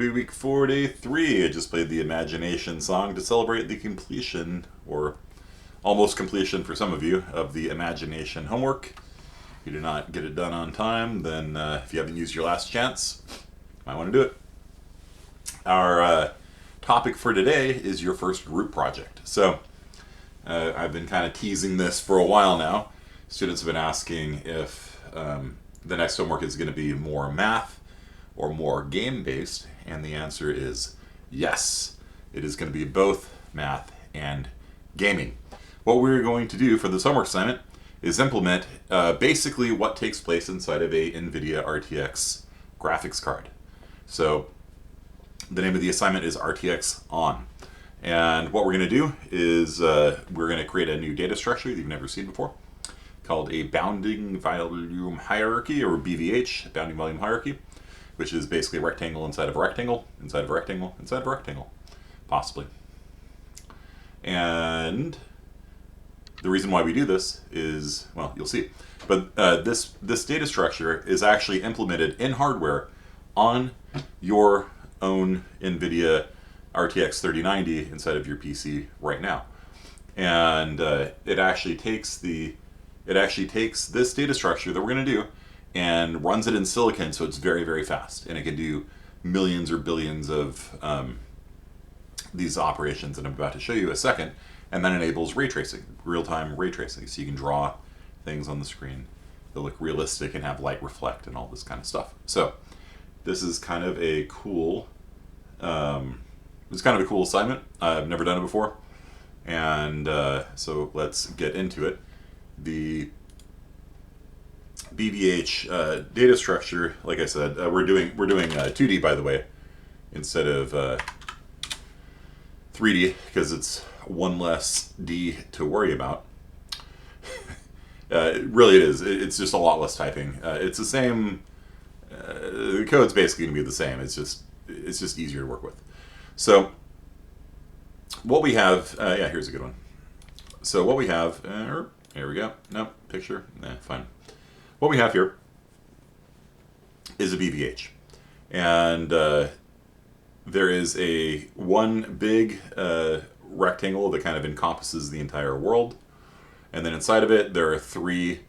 3 week 4-day 3. I just played the Imagination song to celebrate the completion, or almost completion for some of you, of the Imagination homework. If you did not get it done on time, then if you haven't used your last chance, you might want to do it. Our topic for today is your first group project. So I've been kind of teasing this for a while now. Students have been asking if the next homework is going to be more math or more game-based, and the answer is yes. It is going to be both math and gaming. What we're going to do for this homework assignment is implement basically what takes place inside of a NVIDIA RTX graphics card. So the name of the assignment is RTX On. And what we're going to do is we're going to create a new data structure that you've never seen before called a bounding volume hierarchy, or BVH, bounding volume hierarchy, which is basically a rectangle inside of a rectangle, inside of a rectangle, inside of a rectangle, possibly. And the reason why we do this is, well, you'll see. But this data structure is actually implemented in hardware on your own NVIDIA RTX 3090 inside of your PC right now. And it actually takes this data structure that we're going to do and runs it in silicon, so it's very, very fast. And it can do millions or billions of these operations that I'm about to show you in a second, and then enables ray tracing, real-time ray tracing. So you can draw things on the screen that look realistic and have light reflect and all this kind of stuff. So this is kind of a cool, assignment. I've never done it before. And so let's get into it. The BVH data structure, like I said, we're doing 2D, by the way, instead of 3D, because it's one less D to worry about. Really, it is. It's just a lot less typing. It's the same. The code's basically going to be the same. It's just easier to work with. So what we have, here's a good one. So what we have, here we go. No, picture. Fine. What we have here is a BVH. And there is one big rectangle that kind of encompasses the entire world. And then inside of it, there are 3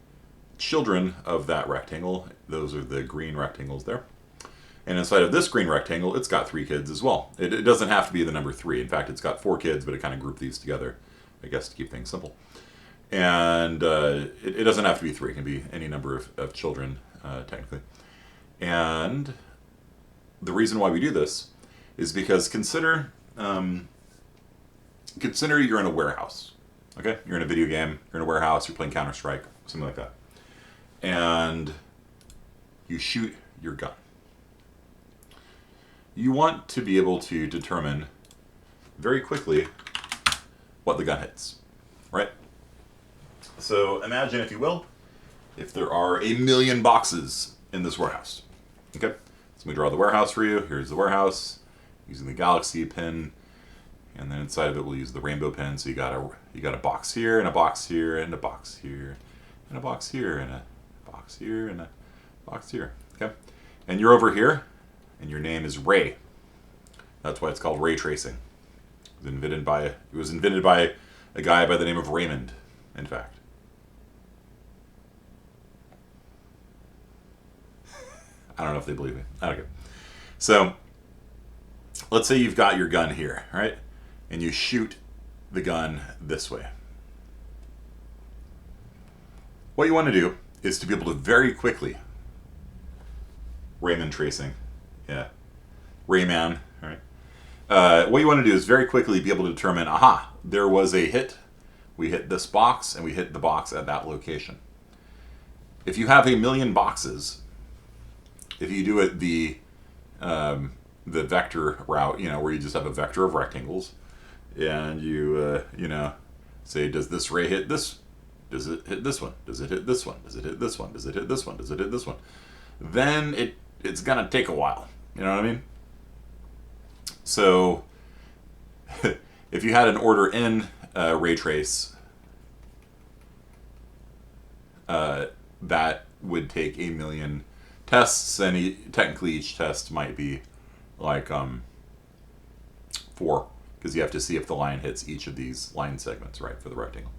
children of that rectangle. Those are the green rectangles there. And inside of this green rectangle, it's got 3 kids as well. It doesn't have to be the number 3. In fact, it's got 4 kids, but it kind of grouped these together, I guess, to keep things simple. And it doesn't have to be 3. It can be any number of children, technically. And the reason why we do this is because consider you're in a warehouse. Okay? You're in a video game, you're in a warehouse, you're playing Counter-Strike, something like that. And you shoot your gun. You want to be able to determine very quickly what the gun hits, right? So imagine, if you will, if there are 1,000,000 boxes in this warehouse. Okay? So we draw the warehouse for you. Here's the warehouse using the galaxy pin, and then inside of it we'll use the rainbow pin. So you got a box here, and a box here, and a box here, and a box here, and a box here, and a box here. Okay? And you're over here, and your name is Ray. That's why it's called ray tracing. It was invented by a guy by the name of Raymond, in fact. I don't know if they believe me. I don't care. So let's say you've got your gun here, right? And you shoot the gun this way. What you want to do is to be able to very quickly, Raymond tracing, yeah, Rayman, right? What you want to do is very quickly be able to determine, aha, there was a hit. We hit this box, and we hit the box at that location. If you have 1,000,000 boxes, if you do it the vector route, where you just have a vector of rectangles, and you say, does this ray hit this? Does it hit this one? Does it hit this one? Does it hit this one? Does it hit this one? Does it hit this one? Then it's gonna take a while. You know what I mean? So if you had an order in ray trace, that would take 1,000,000 tests, and technically each test might be like 4, because you have to see if the line hits each of these line segments, right, for the rectangle.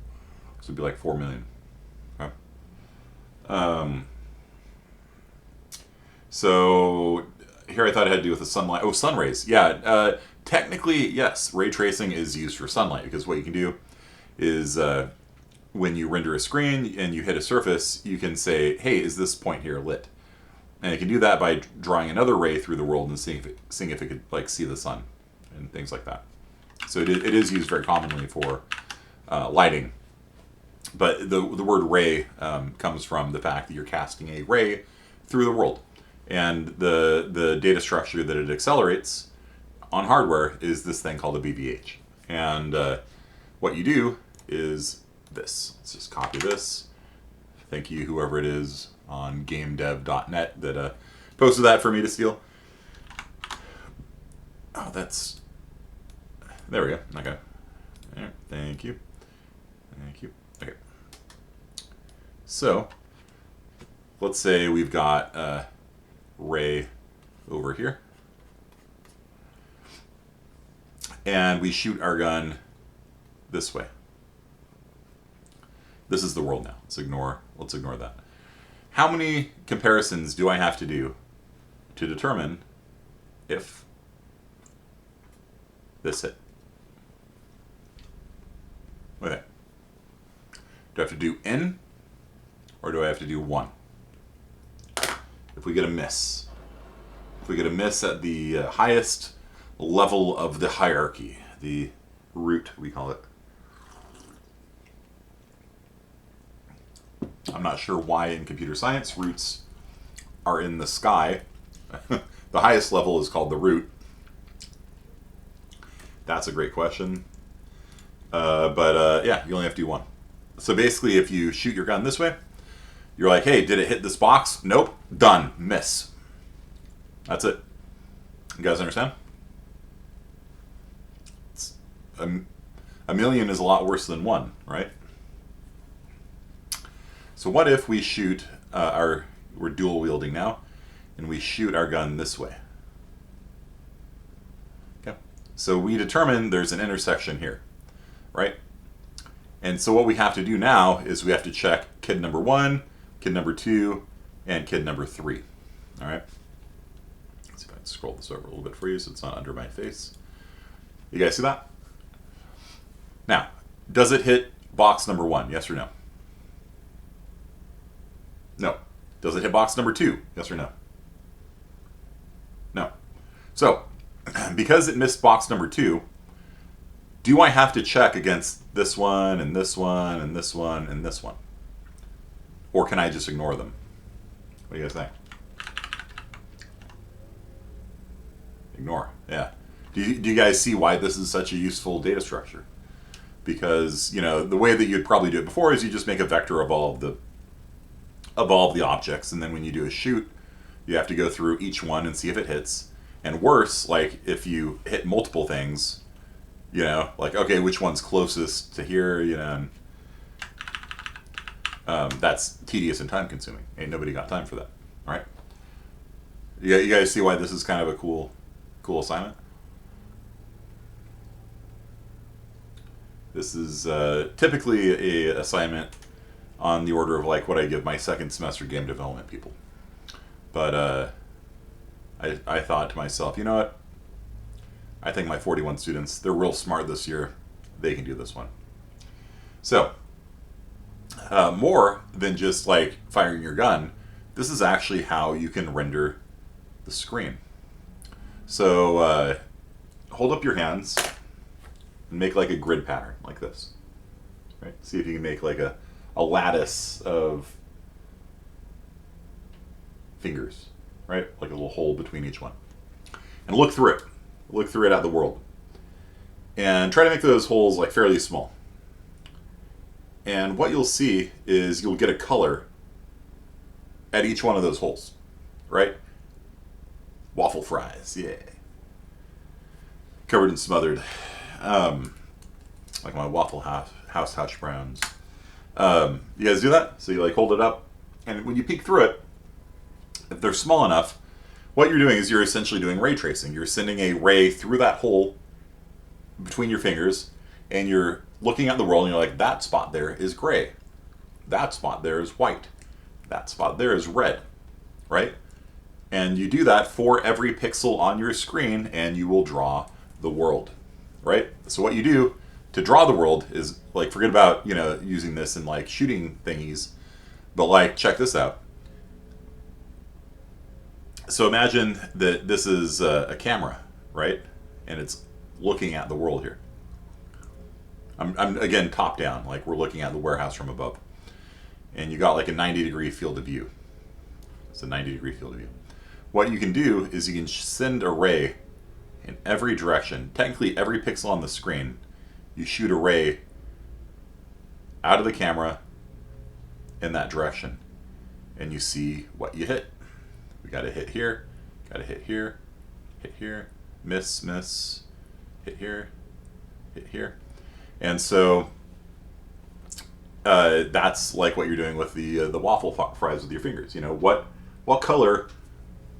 So it'd be like 4 million. Okay. So here I thought it had to do with the sunlight. Oh, sun rays. Yeah, technically, yes, ray tracing is used for sunlight, because what you can do is when you render a screen and you hit a surface, you can say, hey, is this point here lit? And you can do that by drawing another ray through the world and seeing if it could like see the sun and things like that. So it is used very commonly for lighting. But the word ray comes from the fact that you're casting a ray through the world. And the data structure that it accelerates on hardware is this thing called a BVH. And what you do is this. Let's just copy this. Thank you, whoever it is on gamedev.net that posted that for me to steal. Oh, that's... There we go. Okay. All right. Thank you. Thank you. Okay. So, let's say we've got a ray over here. And we shoot our gun this way. This is the world now. Let's ignore that. How many comparisons do I have to do to determine if this hit? Okay. Do I have to do n, or do I have to do 1? If we get a miss. If we get a miss at the highest level of the hierarchy, the root, we call it. I'm not sure why in computer science roots are in the sky. The highest level is called the root. That's a great question. But yeah, you only have to do 1. So basically, if you shoot your gun this way, you're like, hey, did it hit this box? Nope. Done. Miss. That's it. You guys understand? It's a million is a lot worse than 1, right? So what if we shoot we're dual wielding now, and we shoot our gun this way? Okay. So we determine there's an intersection here, right? And so what we have to do now is we have to check kid number 1, kid number 2, and kid number 3. All right. Let's see if I can scroll this over a little bit for you so it's not under my face. You guys see that? Now, does it hit box number 1? Yes or no? No. Does it hit box number 2? Yes or no? No. So, because it missed box number 2, do I have to check against this one and this one and this one and this one? Or can I just ignore them? What do you guys think? Ignore, yeah. Do you guys see why this is such a useful data structure? Because, you know, the way that you'd probably do it before is you just make a vector of all of the objects, and then when you do a shoot, you have to go through each one and see if it hits. And worse, like if you hit multiple things, you know, like, okay, which one's closest to here, you know, and that's tedious and time consuming. Ain't nobody got time for that, all right? You guys see why this is kind of a cool assignment? This is typically a assignment on the order of like what I give my second semester game development people. But I thought to myself, you know what? I think my 41 students, they're real smart this year. They can do this one. So, more than just like firing your gun, this is actually how you can render the screen. So, hold up your hands and make like a grid pattern like this. Right? See if you can make like a lattice of fingers, right? Like a little hole between each one. And look through it. Look through it at the world. And try to make those holes like fairly small. And what you'll see is you'll get a color at each one of those holes, right? Waffle fries, yeah. Covered and smothered. Like my Waffle House hash browns. You guys do that? So you like hold it up, and when you peek through it, if they're small enough, what you're doing is you're essentially doing ray tracing. You're sending a ray through that hole between your fingers, and you're looking at the world, and you're like, that spot there is gray. That spot there is white. That spot there is red, right? And you do that for every pixel on your screen, and you will draw the world, right? So what you do to draw the world is, like, forget about, using this in, like, shooting thingies, but, like, check this out. So imagine that this is a camera, right? And it's looking at the world here. I'm again, top down, like we're looking at the warehouse from above. And you got like a 90-degree field of view. It's a 90-degree field of view. What you can do is you can send a ray in every direction. Technically, every pixel on the screen, you shoot a ray out of the camera in that direction, and you see what you hit. We got to hit here, got to hit here, miss, hit here, hit here. And so that's like what you're doing with the waffle fries with your fingers. What color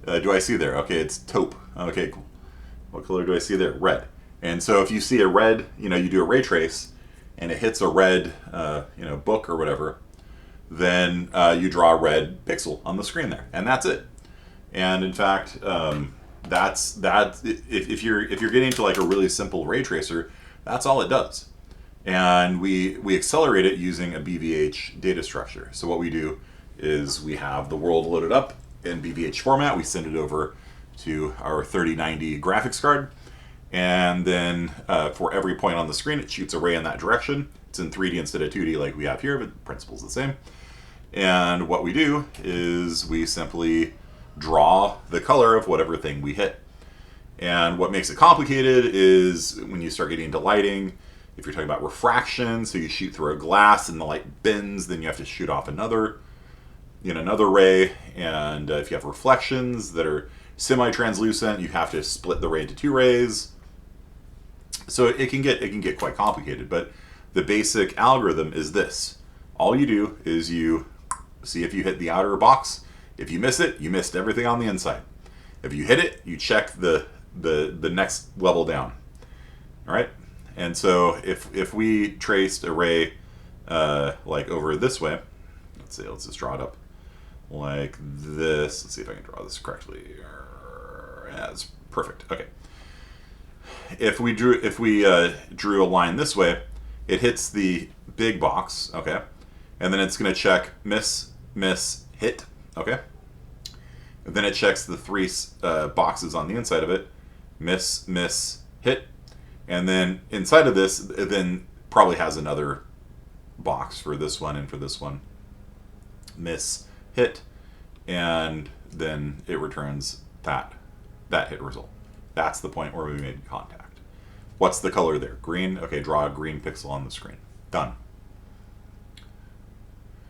do I see there? Okay, it's taupe. Okay, cool. What color do I see there? Red. And so if you see a red, you do a ray trace, and it hits a red, book or whatever, then you draw a red pixel on the screen there, and that's it. And in fact, that's if you're getting to like a really simple ray tracer, that's all it does. And we accelerate it using a BVH data structure. So what we do is we have the world loaded up in BVH format. We send it over to our 3090 graphics card, and then for every point on the screen, it shoots a ray in that direction. It's in 3D instead of 2D like we have here, but the principle's the same. And what we do is we simply draw the color of whatever thing we hit. And what makes it complicated is when you start getting into lighting, if you're talking about refraction, so you shoot through a glass and the light bends, then you have to shoot off another ray. And if you have reflections that are semi-translucent, you have to split the ray into two rays. So it can get quite complicated, but the basic algorithm is this. All you do is you see if you hit the outer box. If you miss it, you missed everything on the inside. If you hit it, you check the next level down. All right? And so if we traced a ray like over this way, let's just draw it up like this. Let's see if I can draw this correctly. That's perfect. Okay. If we drew a line this way, it hits the big box, okay? And then it's going to check miss, hit, okay? And then it checks the three boxes on the inside of it, miss, hit. And then inside of this, it then probably has another box for this one and for this one. Miss, hit, and then it returns that hit result. That's the point where we made contact. What's the color there? Green? Okay, draw a green pixel on the screen. Done.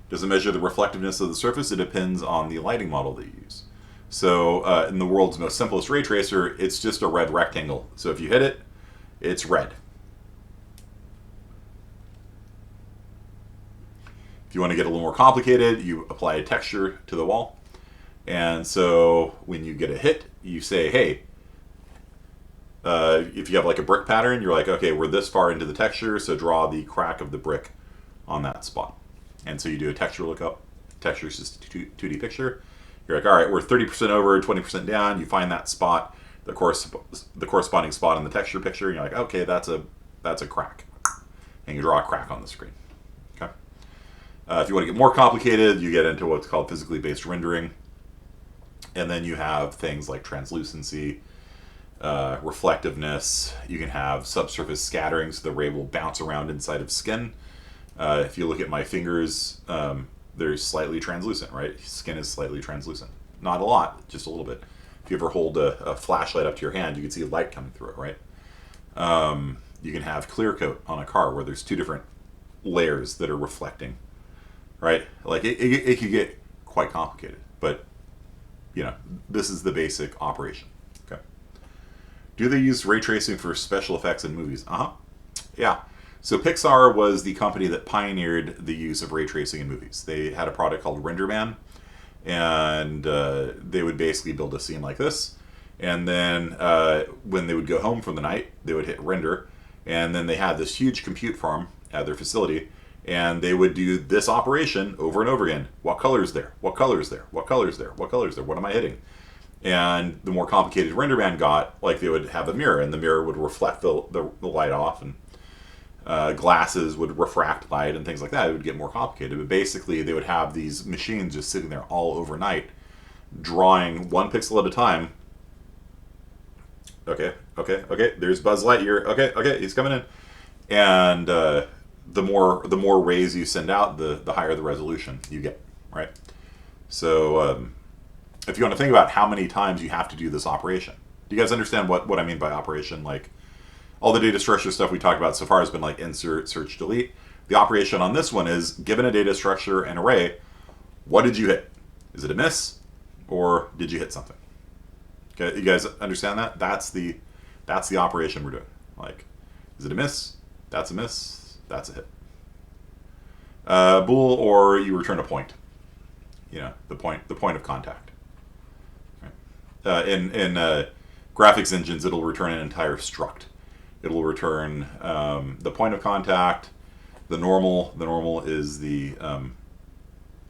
Does it measure the reflectiveness of the surface? It depends on the lighting model that you use. So in the world's most simplest ray tracer, it's just a red rectangle. So if you hit it, it's red. If you want to get a little more complicated, you apply a texture to the wall. And so when you get a hit, you say, hey, if you have like a brick pattern, you're like, okay, we're this far into the texture, so draw the crack of the brick on that spot. And so you do a texture lookup. Texture is just a 2D picture. You're like, all right, we're 30% over, 20% down. You find that spot, the corresponding spot in the texture picture, and you're like, okay, that's a crack. And you draw a crack on the screen. Okay. If you want to get more complicated, you get into what's called physically based rendering. And then you have things like translucency, reflectiveness. You can have subsurface scattering, so the ray will bounce around inside of skin. If you look at my fingers, they're slightly translucent, right? Skin is slightly translucent. Not a lot, just a little bit. If you ever hold a flashlight up to your hand, you can see light coming through it, right? You can have clear coat on a car where there's two different layers that are reflecting, right? Like it could get quite complicated, but this is the basic operation. Okay. Do they use ray tracing for special effects in movies? Yeah. So Pixar was the company that pioneered the use of ray tracing in movies. They had a product called RenderMan, and they would basically build a scene like this. And then when they would go home for the night, they would hit render, and then they had this huge compute farm at their facility, and they would do this operation over and over again. What color is there? What color is there? What color is there? What color is there? What am I hitting? And the more complicated render man got, like they would have a mirror, and the mirror would reflect the light off, and glasses would refract light and things like that. It would get more complicated. But basically, they would have these machines just sitting there all overnight, drawing one pixel at a time. Okay, okay, okay. There's Buzz Lightyear. Okay, okay, he's coming in. And the more rays you send out, the higher the resolution you get, right? So if you want to think about how many times you have to do this operation, do you guys understand what I mean by operation? Like, all the data structure stuff we talked about so far has been like insert, search, delete. The operation on this one is, given a data structure and array, what did you hit? Is it a miss, or did you hit something? Okay, you guys understand that? That's the operation we're doing. Like, is it a miss? That's a miss. That's a hit. Bool, or you return a point. You know, the point of contact. Right. In graphics engines, it'll return an entire struct. It'll return the point of contact, the normal. The normal is the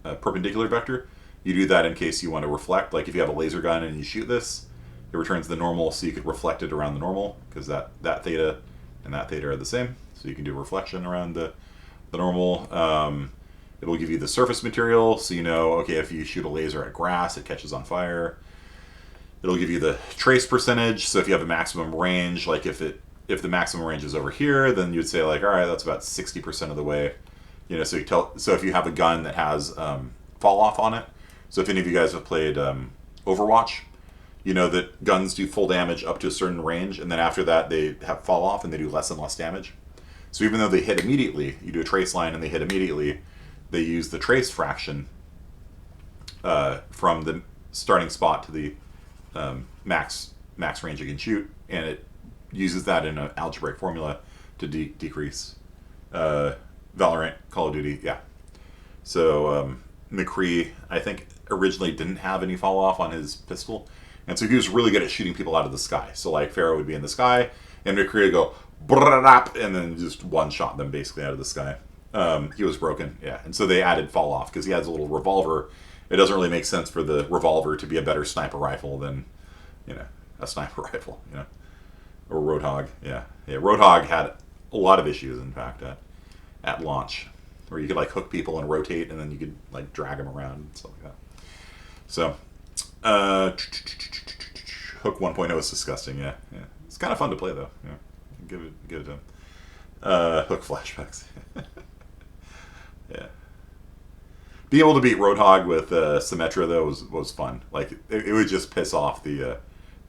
perpendicular vector. You do that in case you want to reflect. Like if you have a laser gun and you shoot this, it returns the normal, so you could reflect it around the normal, because that theta and that theta are the same. So you can do reflection around the normal. It'll give you the surface material, so you know, okay, if you shoot a laser at grass, it catches on fire. It'll give you the trace percentage, so if you have a maximum range, like if the maximum range is over here, then you'd say like, all right, that's about 60% of the way. You know, so if you have a gun that has fall off on it, so if any of you guys have played Overwatch, you know that guns do full damage up to a certain range, and then after that they have fall off and they do less and less damage. So even though they hit immediately, you do a trace line and they hit immediately, they use the trace fraction from the starting spot to the max range you can shoot, and it uses that in an algebraic formula to decrease. Valorant, Call of Duty, yeah. So McCree, I think, originally didn't have any fall off on his pistol, and so he was really good at shooting people out of the sky. So like Pharaoh would be in the sky, and McCree would go and then just one shot them basically out of the sky. He was broken, yeah, and so they added fall off because he has a little revolver. It doesn't really make sense for the revolver to be a better sniper rifle than, you know, a sniper rifle, you know, or Roadhog. Yeah. Roadhog had a lot of issues, in fact, at launch, where you could like hook people and rotate, and then you could like drag them around and stuff like that. So, Hook 1.0 is disgusting. Yeah. It's kind of fun to play though. Yeah, give it to him. Hook flashbacks. Yeah. Being able to beat Roadhog with Symmetra though was fun. Like it would just piss off the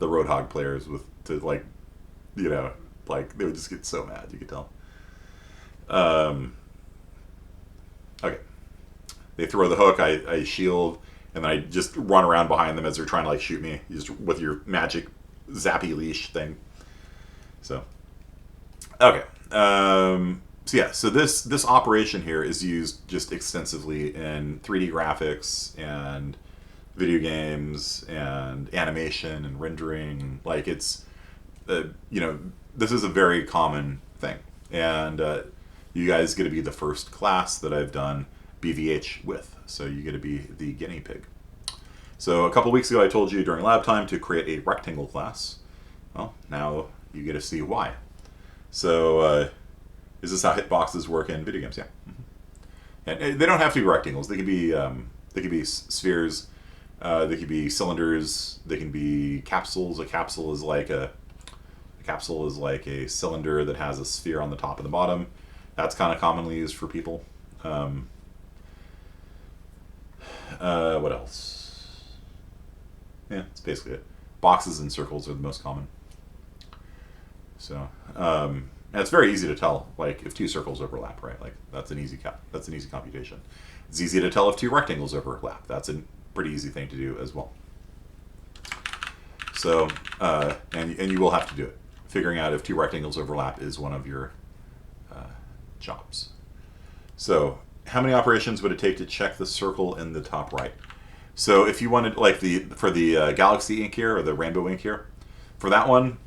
Roadhog players to like, you know, like they would just get so mad. You could tell. Okay. They throw the hook. I shield, and then I just run around behind them as they're trying to like shoot me. You just with your magic zappy leash thing. So. Okay. So yeah, so this operation here is used just extensively in 3D graphics and video games and animation and rendering. Like it's, you know, this is a very common thing, and you guys get to be the first class that I've done BVH with. So you get to be the guinea pig. So a couple weeks ago, I told you during lab time to create a rectangle class. Well, now you get to see why. So. Is this how hitboxes work in video games? Yeah, and they don't have to be rectangles. They could be spheres. They could be cylinders. They can be capsules. A capsule is like a cylinder that has a sphere on the top and the bottom. That's kind of commonly used for people. What else? Yeah, that's basically it. Boxes and circles are the most common. So. And it's very easy to tell, like if two circles overlap, right? Like that's an easy computation. It's easy to tell if two rectangles overlap. That's a pretty easy thing to do as well. So, and you will have to do it. Figuring out if two rectangles overlap is one of your jobs. So, how many operations would it take to check the circle in the top right? So if you wanted, like for the Galaxy ink here or the Rainbow ink here, for that one,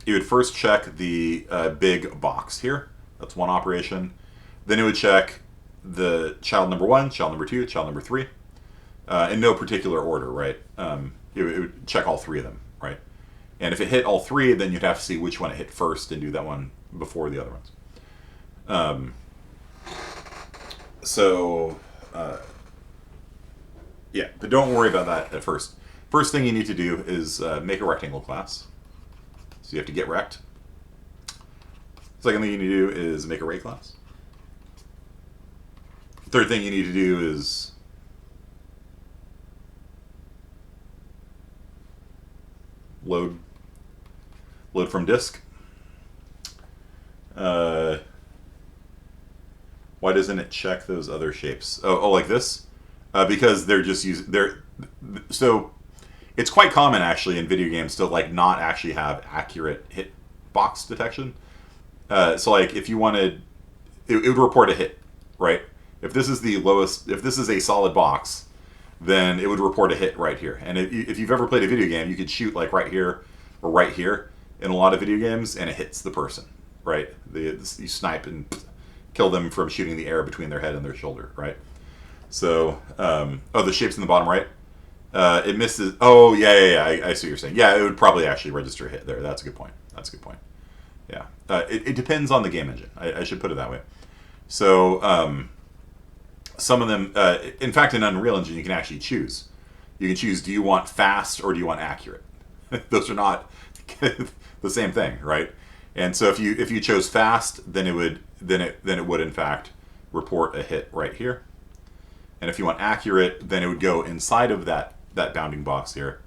you would first check the big box here. That's one operation. Then it would check the child number 1, child number 2, child number 3, in no particular order, right? It would check all 3 of them, right? And if it hit all 3, then you'd have to see which one it hit first and do that one before the other ones. So, yeah, but don't worry about that at first. First thing you need to do is make a rectangle class. So you have to get rect. Second thing you need to do is make a ray class. Third thing you need to do is load from disk. Why doesn't it check those other shapes? Oh, like this? Because they're just so it's quite common actually in video games to like not actually have accurate hit box detection. So like if you wanted, it would report a hit, right? If this is the lowest, if this is a solid box, then it would report a hit right here. And if you've ever played a video game, you could shoot like right here or right here in a lot of video games, and it hits the person, right? You snipe and kill them from shooting the air between their head and their shoulder, right? So, the shape's in the bottom right. It misses. Oh, yeah. I see what you're saying. Yeah, it would probably actually register a hit there. That's a good point. Yeah. It depends on the game engine. I should put it that way. So, some of them, in fact, in Unreal Engine, you can actually choose. You can choose, do you want fast or do you want accurate? Those are not the same thing, right? And so if you chose fast, then it would in fact report a hit right here. And if you want accurate, then it would go inside of that bounding box here,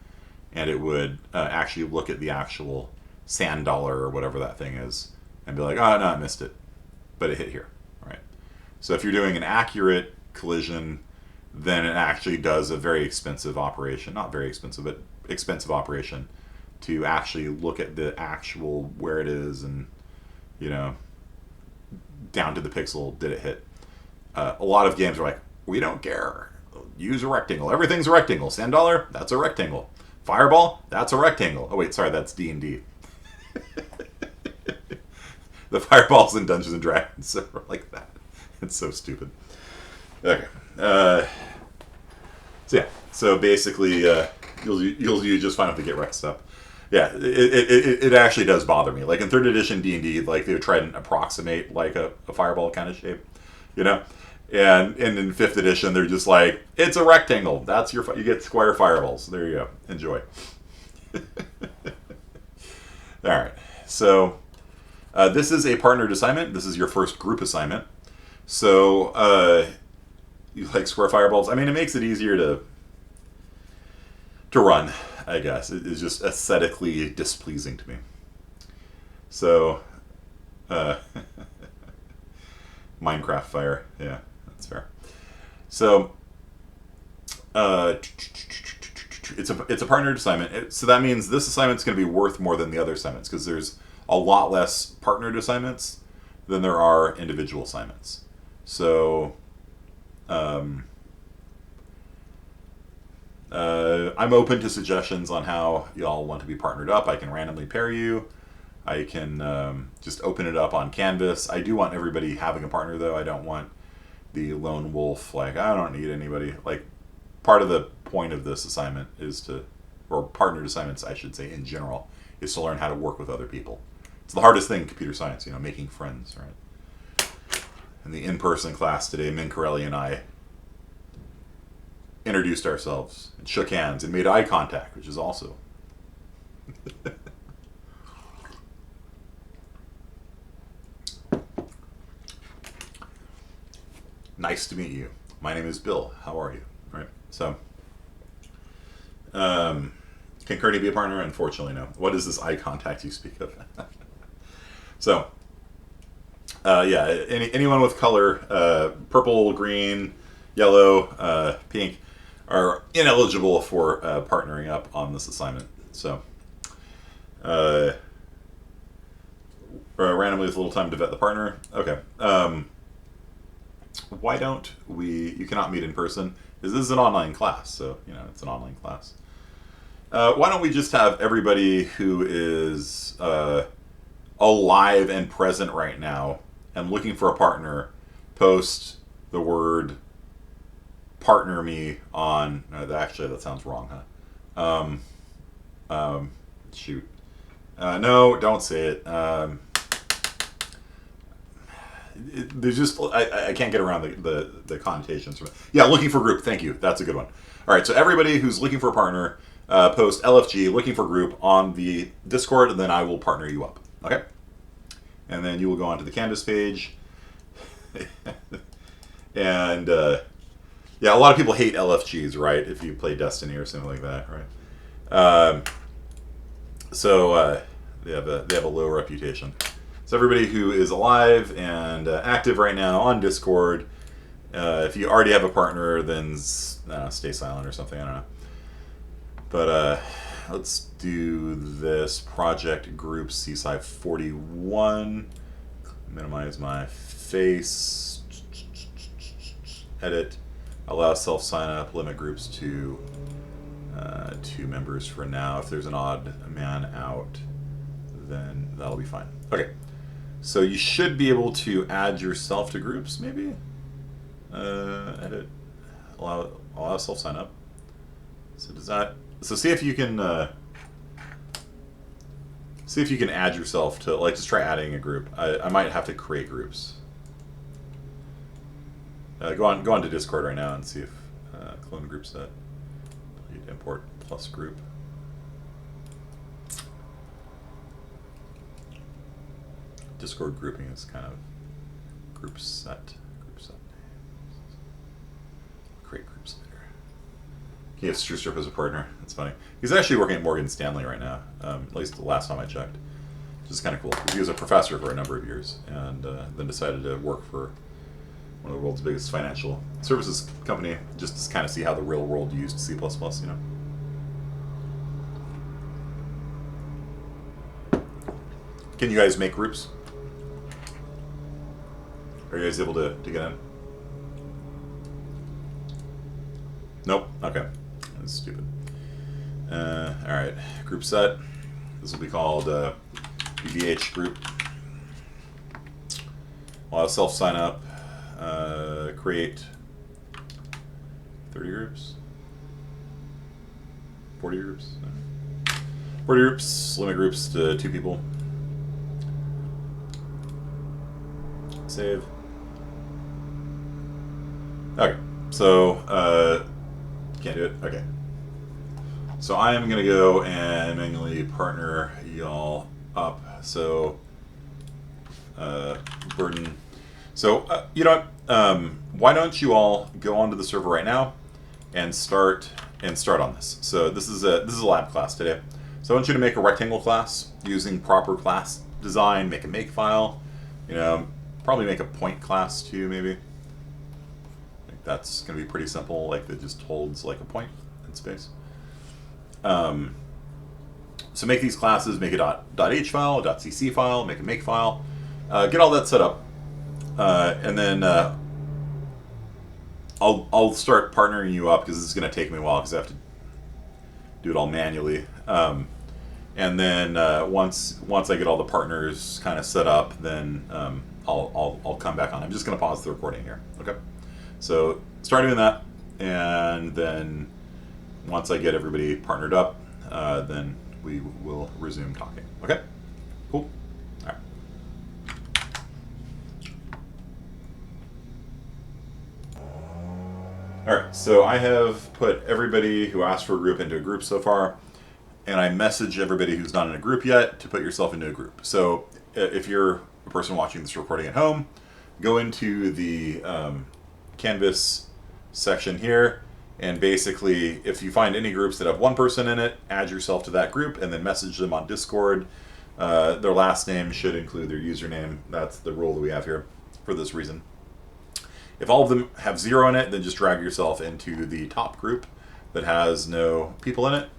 and it would actually look at the actual sand dollar or whatever that thing is, and be like, oh no, I missed it, but it hit here, right? So if you're doing an accurate collision, then it actually does a very expensive operation, not very expensive, but expensive operation to actually look at the actual where it is and, down to the pixel, did it hit? A lot of games are like, we don't care. Use a rectangle. Everything's a rectangle. Sand dollar, that's a rectangle. Fireball, that's a rectangle. Oh wait, sorry, that's D&D. The fireballs in Dungeons and Dragons are like that. It's so stupid. Okay. So basically, you'll just fine with the get rect stuff. Yeah, it actually does bother me. Like in 3rd edition D&D, like they would try and approximate like a fireball kind of shape, And in 5th edition, they're just like, it's a rectangle. That's you get square fireballs. There you go. Enjoy. All right. So this is a partnered assignment. This is your first group assignment. So you like square fireballs. I mean, it makes it easier to run, I guess. It is just aesthetically displeasing to me. So Minecraft fire. Yeah, that's fair. So it's a partnered assignment. So that means this assignment's going to be worth more than the other assignments because there's a lot less partnered assignments than there are individual assignments. So I'm open to suggestions on how y'all want to be partnered up. I can randomly pair you. I can just open it up on Canvas. I do want everybody having a partner, though. I don't want the lone wolf, like, I don't need anybody. Like, part of the point of this assignment is or partnered assignments, I should say, in general, is to learn how to work with other people. It's the hardest thing in computer science, making friends, right? In the in-person class today, Min Corelli and I introduced ourselves and shook hands and made eye contact, which is also nice to meet you. My name is Bill. How are you? Right. So, can Kearney be a partner? Unfortunately, no. What is this eye contact you speak of? So, yeah, anyone with color, purple, green, yellow, pink, are ineligible for partnering up on this assignment. So, randomly with a little time to vet the partner. Okay. why don't we, you cannot meet in person, this is an online class, so, it's an online class. Why don't we just have everybody who is alive and present right now and looking for a partner post the word partner me on, actually that sounds wrong, huh? Shoot. No, don't say it. There's just, I can't get around the connotations from it. Yeah, looking for group, thank you, that's a good one. All right, so everybody who's looking for a partner, post LFG looking for group on the Discord, and then I will partner you up. Okay, and then you will go onto the Canvas page, and yeah, a lot of people hate LFGs, right? If you play Destiny or something like that, right? So they have a low reputation. So everybody who is alive and active right now on Discord, if you already have a partner, then stay silent or something. I don't know. But let's do this project group CSI 41. Minimize my face. Edit. Allow self sign up. Limit groups to 2 members for now. If there's an odd man out, then that'll be fine. Okay. So you should be able to add yourself to groups, maybe. Edit. Allow self sign up. So does that? So see if you can add yourself to, like, just try adding a group. I might have to create groups. Go on to Discord right now and see if clone group set. Import plus group. Discord grouping is kind of group set. Create groups later. He has Strustrip as a partner. That's funny. He's actually working at Morgan Stanley right now, at least the last time I checked. Which is kind of cool. He was a professor for a number of years and then decided to work for one of the world's biggest financial services company, just to kind of see how the real world used C++, Can you guys make groups? Are you guys able to get in? Nope. Okay. That's stupid. Alright. Group set. This will be called BBH group. Allow self sign up. Create 30 groups. 40 groups. 40 groups. Limit groups to 2 people. Save. Okay, so can't do it. Okay, so I am gonna go and manually partner y'all up. So burden. So you know what? Why don't you all go onto the server right now and start on this? So this is a lab class today. So I want you to make a rectangle class using proper class design. Make a makefile. Probably make a point class too, maybe. I think that's going to be pretty simple, like that just holds like a point in space. So make these classes, make a .h file, a .cc file, make a makefile, get all that set up, and then I'll start partnering you up because this is going to take me a while because I have to do it all manually. And then once I get all the partners kind of set up, then I'll come back on. I'm just going to pause the recording here. Okay. So start doing that, and then once I get everybody partnered up, then we will resume talking. Okay. Cool. All right. All right. So I have put everybody who asked for a group into a group so far. And I message everybody who's not in a group yet to put yourself into a group. So if you're a person watching this recording at home, go into the Canvas section here, and basically if you find any groups that have one person in it, add yourself to that group and then message them on Discord. Their last name should include their username. That's the rule that we have here for this reason. If all of them have 0 in it, then just drag yourself into the top group that has no people in it.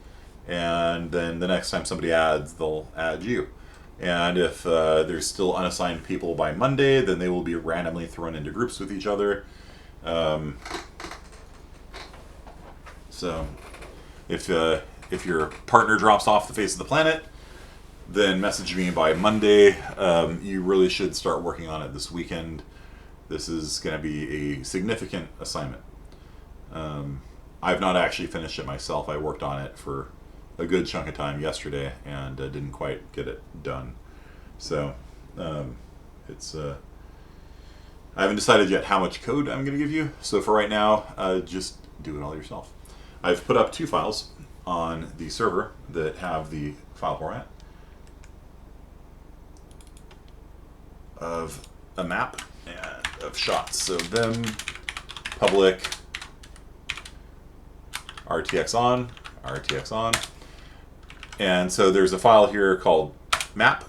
And then the next time somebody adds, they'll add you. And if there's still unassigned people by Monday, then they will be randomly thrown into groups with each other. So if your partner drops off the face of the planet, then message me by Monday. You really should start working on it this weekend. This is going to be a significant assignment. I've not actually finished it myself. I worked on it for a good chunk of time yesterday and didn't quite get it done. So it's I haven't decided yet how much code I'm going to give you. So for right now, just do it all yourself. I've put up 2 files on the server that have the file format of a map and of shots. So them, public, RTX on. And so there's a file here called map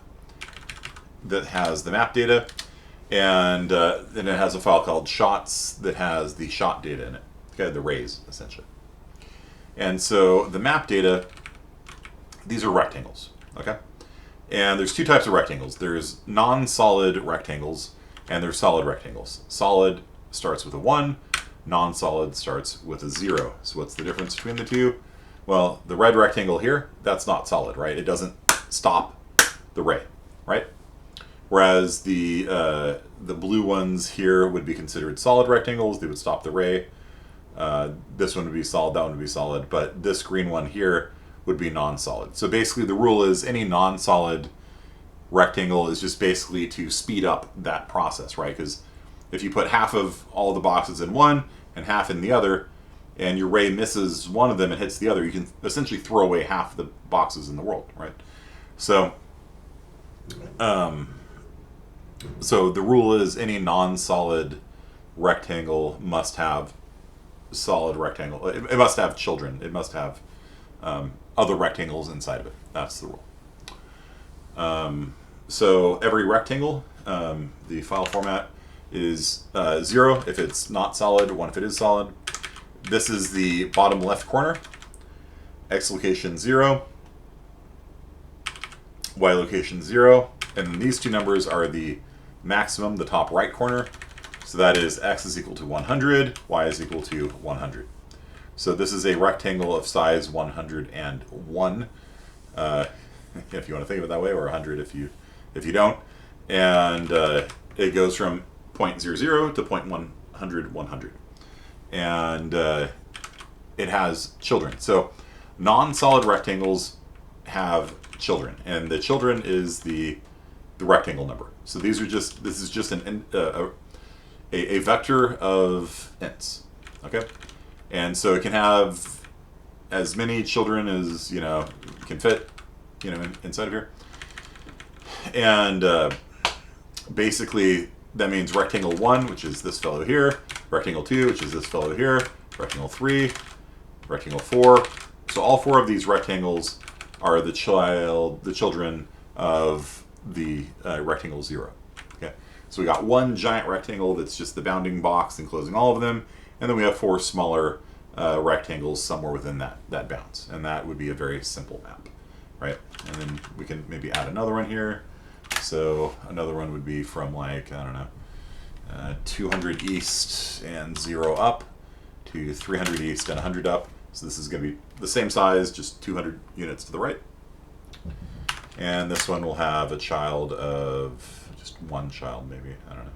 that has the map data, and then it has a file called shots that has the shot data in it. Okay, the rays, essentially. And so the map data, these are rectangles, okay? And there's 2 types of rectangles. There's non-solid rectangles, and there's solid rectangles. Solid starts with a 1, non-solid starts with a 0. So what's the difference between the 2? Well, the red rectangle here, that's not solid, right? It doesn't stop the ray, right? Whereas the blue ones here would be considered solid rectangles. They would stop the ray. This one would be solid, that one would be solid, but this green one here would be non-solid. So basically the rule is any non-solid rectangle is just basically to speed up that process, right? Because if you put half of all the boxes in one and half in the other, and your ray misses one of them and hits the other, you can essentially throw away half the boxes in the world, right? So, so the rule is any non-solid rectangle must have solid rectangle. It must have children. It must have other rectangles inside of it. That's the rule. So every rectangle, the file format is 0 if it's not solid, 1 if it is solid. This is the bottom left corner, X location 0, Y location 0, and then these 2 numbers are the maximum, the top right corner. So that is X is equal to 100, Y is equal to 100. So this is a rectangle of size 101, if you want to think of it that way, or 100 if you don't. And it goes from 0.00 to 0.100. And it has children. So non-solid rectangles have children, and the children is the rectangle number. So this is just a vector of ints, okay? And so it can have as many children as can fit, inside of here. And basically that means rectangle 1, which is this fellow here, rectangle 2, which is this fellow here, rectangle 3, rectangle 4. So all 4 of these rectangles are the children of the rectangle 0. Okay, so we got one giant rectangle that's just the bounding box enclosing all of them, and then we have 4 smaller rectangles somewhere within that bounds, and that would be a very simple map, right? And then we can maybe add another one here. So another one would be from, like, I don't know, 200 east and 0 up to 300 east and 100 up. So this is going to be the same size, just 200 units to the right. And this one will have a child of just 1 child, maybe. I don't know.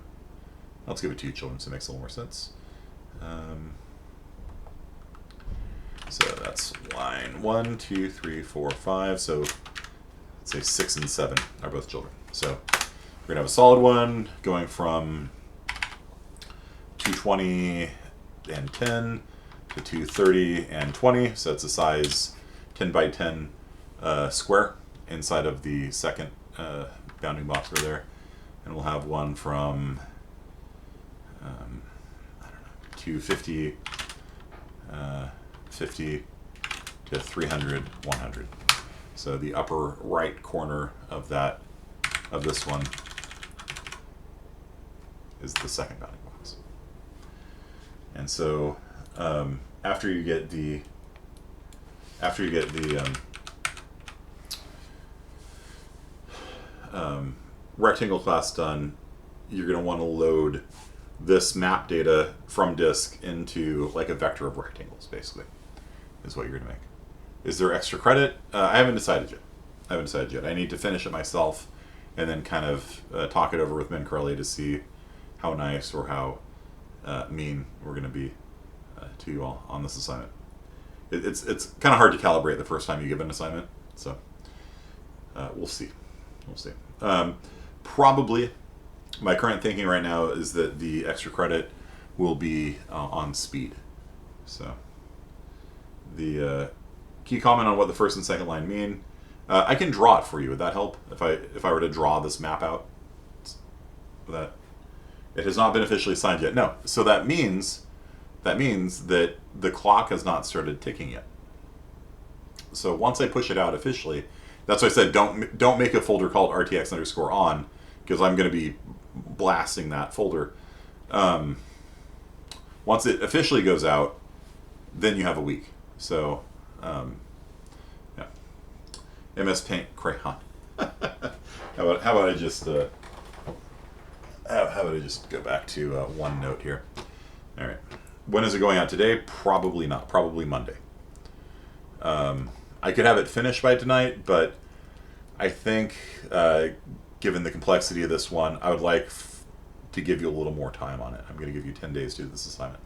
Let's give it 2 children so it makes a little more sense. So that's line 1, 2, 3, 4, 5. So let's say 6 and 7 are both children. So we're going to have a solid one going from 220 and 10 to 230 and 20. So that's a size 10 by 10 square inside of the second bounding box over there. And we'll have one from, I don't know, 250, 50 to 300, 100. So the upper right corner of this one is the second bounding box. And so after you get the rectangle class done, you're going to want to load this map data from disk into like a vector of rectangles, basically, is what you're going to make. Is there extra credit? I haven't decided yet. I need to finish it myself and then kind of talk it over with Ben Curley to see how nice or how mean we're going to be to you all on this assignment. It's kind of hard to calibrate the first time you give an assignment, so we'll see. Probably, my current thinking right now is that the extra credit will be on speed. So the can you comment on what the first and second line mean? I can draw it for you. Would that help if I were to draw this map out? That it has not been officially signed yet. No. So that means that the clock has not started ticking yet. So once I push it out officially, that's why I said don't make a folder called RTX_on, because I'm going to be blasting that folder. Once it officially goes out, then you have a week. So yeah, MS Paint crayon. how about I just how about I just go back to OneNote here. All right. When is it going out today? Probably not. Probably Monday. I could have it finished by tonight, but I think, given the complexity of this one, I would like to give you a little more time on it. I'm going to give you 10 days to do this assignment.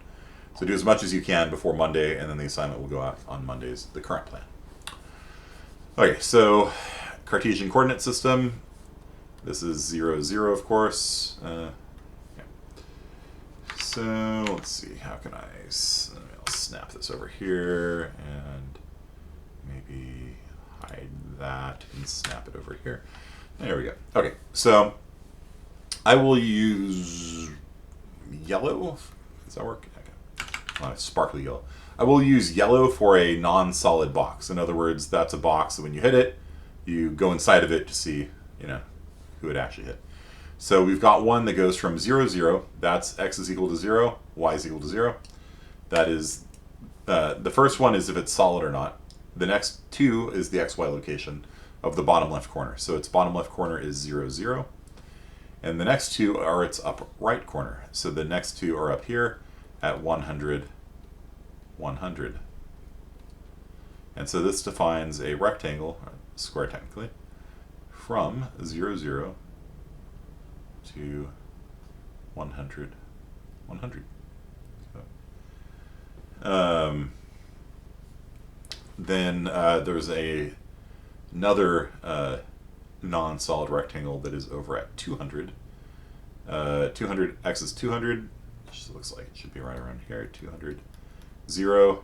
So do as much as you can before Monday, and then the assignment will go out on Monday's the current plan. Okay, so Cartesian coordinate system. This is 0, 0, of course. Yeah. So let's see, how can I'll snap this over here and maybe hide that and snap it over here. There we go. Okay, so I will use yellow. Does that work? Okay. Sparkly yellow. I will use yellow for a non-solid box. In other words, that's a box that when you hit it, you go inside of it to see, who it actually hit. So we've got one that goes from 0, 0. That's x is equal to 0, y is equal to 0. That is, the first one is if it's solid or not. The next two is the xy location of the bottom left corner. So its bottom left corner is 0, 0. And the next two are its up right corner. So the next two are up here at 100, 100. And so this defines a rectangle, square technically, from 0, 0 to 100, 100. Then there's another non-solid rectangle that is over at 200. 200, x is 200, which looks like it should be right around here, 200, 0.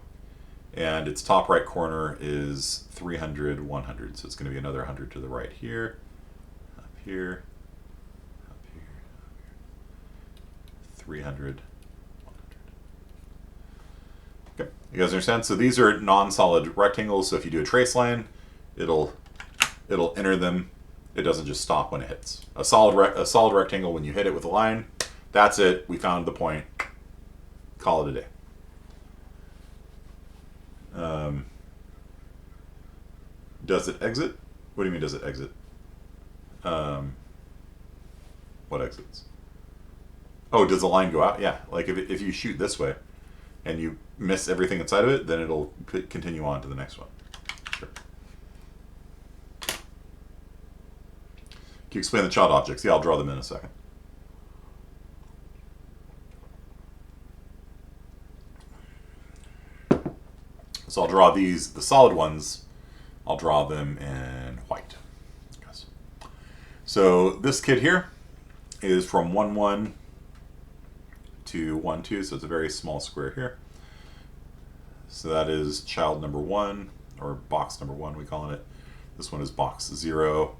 And its top right corner is 300, 100. So it's going to be another 100 to the right here, up here, 300, 100. Okay, you guys understand? So these are non-solid rectangles. So if you do a trace line, it'll enter them. It doesn't just stop when it hits. A solid rectangle, when you hit it with a line, that's it. We found the point. Call it a day. Does it exit? What do you mean, does it exit? What exits? Oh, does the line go out? Yeah, like if you shoot this way and you miss everything inside of it, then it'll continue on to the next one. Sure. Can you explain the child objects? Yeah, I'll draw them in a second. So I'll draw these, the solid ones, I'll draw them in white. Yes. So this kid here is from 1, 1 to 1, 2, so it's a very small square here. So that is child number 1, or box number 1, we call it. This one is box 0.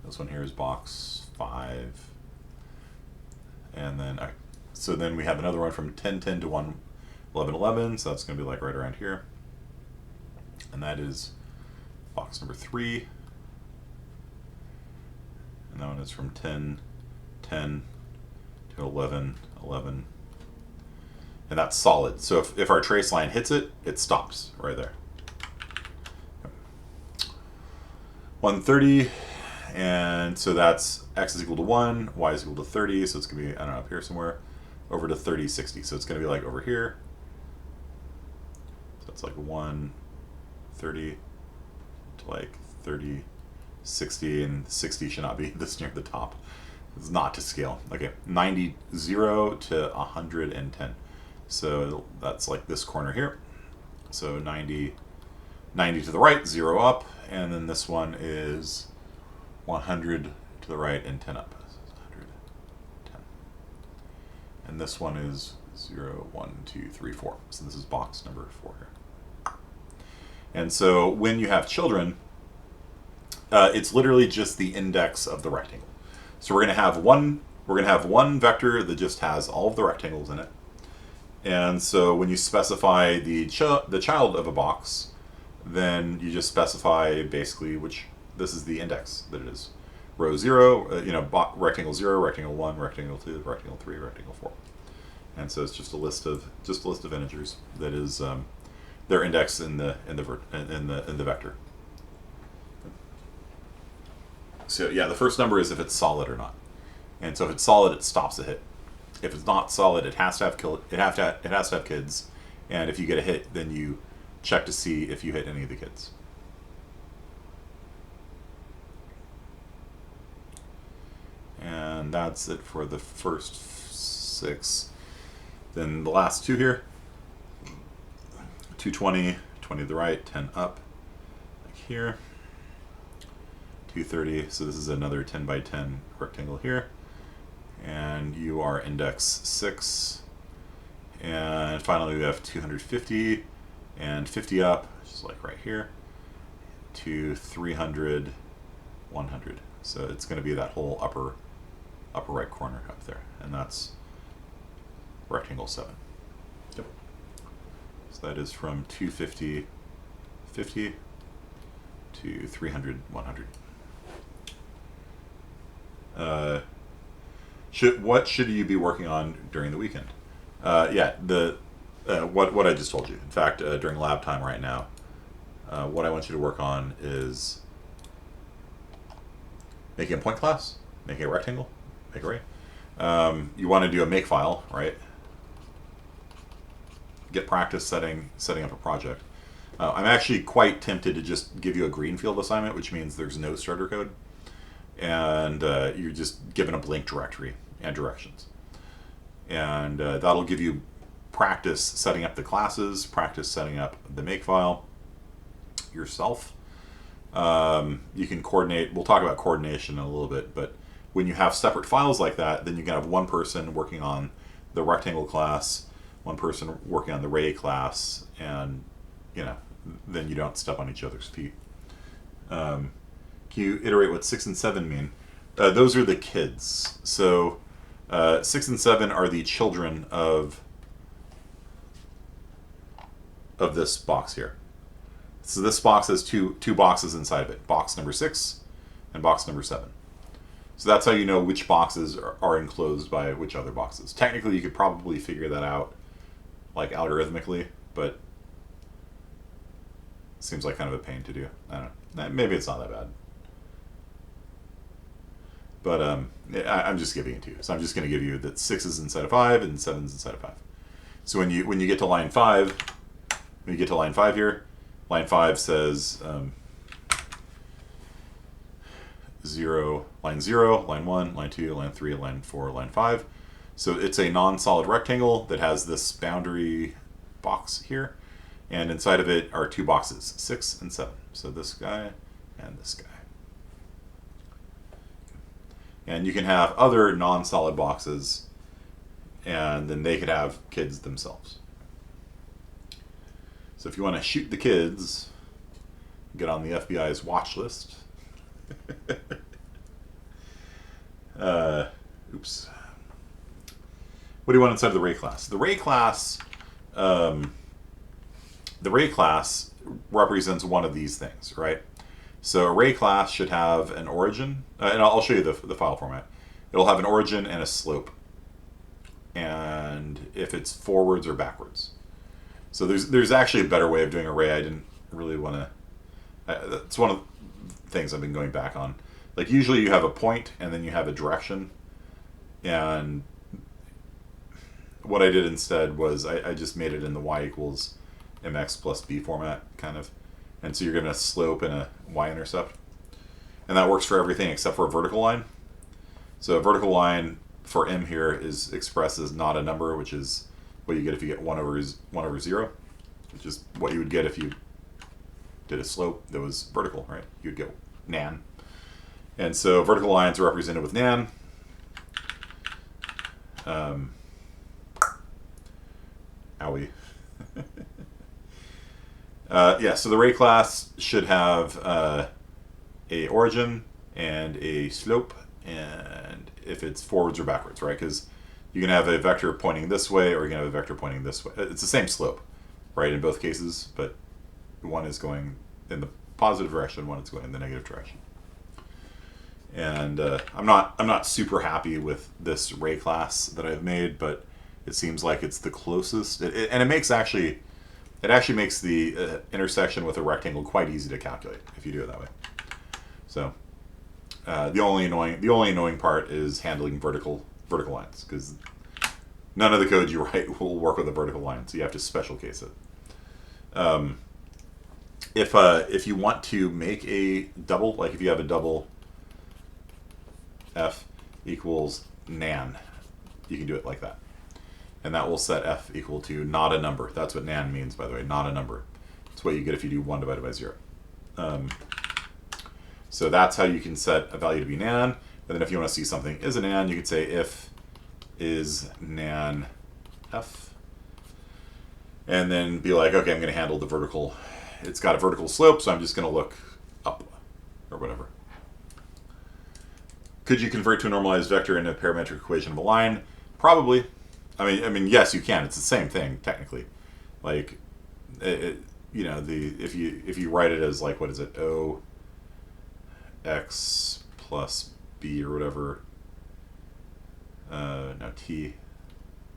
This one here is box 5. And then, so then we have another one from 10, 10 to 1, 11, 11. So that's going to be like right around here. And that is box number 3. And that one is from 10, 10 to 11, 11. And that's solid. So if our trace line hits it, it stops right there. 130, and so that's x is equal to 1, y is equal to 30, so it's going to be, I don't know, up here somewhere. over to 30, 60. So it's going to be like over here. So it's like 1, 30 to like 30, 60, and 60 should not be this near the top. It's not to scale. Okay, 90, 0 to 110. So that's like this corner here. So 90 to the right, 0 up, and then this one is 100 to the right and 10 up. So 100, 10. And this one is 0, 1, 2, 3, 4. So this is box number 4 here. And so when you have children, it's literally just the index of the rectangle. So we're going to have one vector that just has all of the rectangles in it. And so when you specify the child of a box, then you just specify basically which, this is the index that it is. Row 0, rectangle 0, rectangle 1, rectangle 2, rectangle 3, rectangle 4. And so it's just a list of integers that is their index in the vector. So yeah, the first number is if it's solid or not. And so if it's solid, it stops a hit. If it's not solid, it has to have kids. And if you get a hit, then you check to see if you hit any of the kids. And that's it for the first 6. Then the last 2 here. 220, 20 to the right, 10 up, like here. 230, so this is another 10 by 10 rectangle here. And you are index 6. And finally we have 250 and 50 up, which is like right here, to 300, 100. So it's going to be that whole upper right corner up there. And that's rectangle 7. Yep. So that is from 250, 50 to 300, 100. What should you be working on during the weekend? What I just told you. In fact, during lab time right now, what I want you to work on is making a point class, making a rectangle, make array. You want to do a makefile, right? Get practice setting up a project. I'm actually quite tempted to just give you a greenfield assignment, which means there's no starter code, and you're just given a blank directory and directions. And that'll give you practice setting up the classes, practice setting up the makefile yourself. You can coordinate. We'll talk about coordination in a little bit, but when you have separate files like that, then you can have one person working on the rectangle class, one person working on the ray class, and then you don't step on each other's feet. Can you iterate what 6 and 7 mean? Those are the kids. So 6 and 7 are the children of this box here. So this box has two boxes inside of it, box number 6 and box number 7. So that's how you know which boxes are enclosed by which other boxes. Technically, you could probably figure that out, like algorithmically, but it seems like kind of a pain to do. I don't know. Maybe it's not that bad. But I'm just giving it to you. So I'm just going to give you that 6 is inside of 5 and 7 is inside of 5. So when you get to line 5, here, line 5 says 0, line 0, line 1, line 2, line 3, line 4, line 5. So it's a non-solid rectangle that has this boundary box here, and inside of it are 2 boxes, 6 and 7. So this guy and this guy. And you can have other non-solid boxes, and then they could have kids themselves. So if you want to shoot the kids, get on the FBI's watch list. Oops. What do you want inside of the ray class? The ray class represents one of these things, right? So a ray class should have an origin, and I'll show you the file format. It'll have an origin and a slope, and if it's forwards or backwards. So there's actually a better way of doing array. I didn't really want to. That's one of the things I've been going back on. Like usually you have a point and then you have a direction, and what I did instead was I just made it in the y equals mx plus b format, kind of. And so you're given a slope and a y-intercept. And that works for everything except for a vertical line. So a vertical line for m here is expressed as not a number, which is what you get if you get 1 over 0, which is what you would get if you did a slope that was vertical, right? You'd get nan. And so vertical lines are represented with nan. Owie. Yeah, so the ray class should have a origin and a slope, and if it's forwards or backwards, right? Because you can have a vector pointing this way, or you can have a vector pointing this way. It's the same slope, right, in both cases, but one is going in the positive direction, one is going in the negative direction. And I'm not super happy with this ray class that I've made, but it seems like it's the closest, and it actually makes the intersection with a rectangle quite easy to calculate if you do it that way. So the only annoying part is handling vertical lines, because none of the code you write will work with a vertical line, so you have to special case it. If you want to make a double, like if you have a double f equals nan, you can do it like that. And that will set f equal to not a number. That's what nan means, by the way, not a number. It's what you get if you do 1 divided by 0. So that's how you can set a value to be nan. And then if you want to see something is a nan, you could say if is nan f. And then be like, okay, I'm going to handle the vertical. It's got a vertical slope, so I'm just going to look up or whatever. Could you convert to a normalized vector in a parametric equation of a line? Probably. I mean, yes, you can. It's the same thing technically. Like, you know, if you write it as like, what is it, O x plus b or whatever. No, t,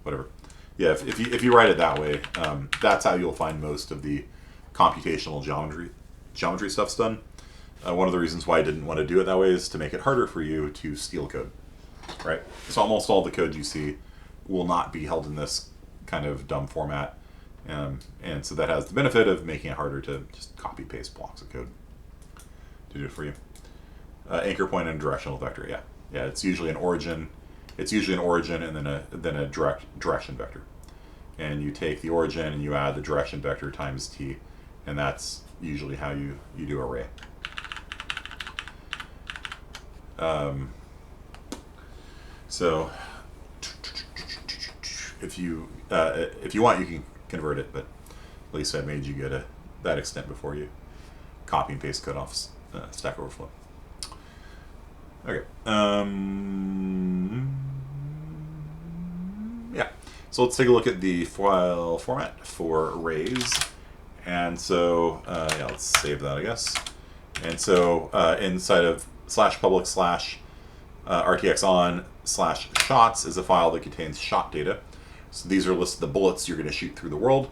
whatever. Yeah, if you write it that way, that's how you'll find most of the computational geometry stuff's done. One of the reasons why I didn't want to do it that way is to make it harder for you to steal code, right? So almost all the code you see will not be held in this kind of dumb format, and so that has the benefit of making it harder to just copy paste blocks of code to do it for you. Anchor point and directional vector, yeah. It's usually an origin. It's usually an origin and then a direction vector, and you take the origin and you add the direction vector times t, and that's usually how you do array. So if you want, you can convert it, but at least I made you get that extent before you copy and paste code off Stack Overflow. Okay. Yeah. So let's take a look at the file format for arrays. And so, yeah, let's save that, I guess. And so inside of /public /rtxon/shots is a file that contains shot data. So these are listed the bullets you're going to shoot through the world.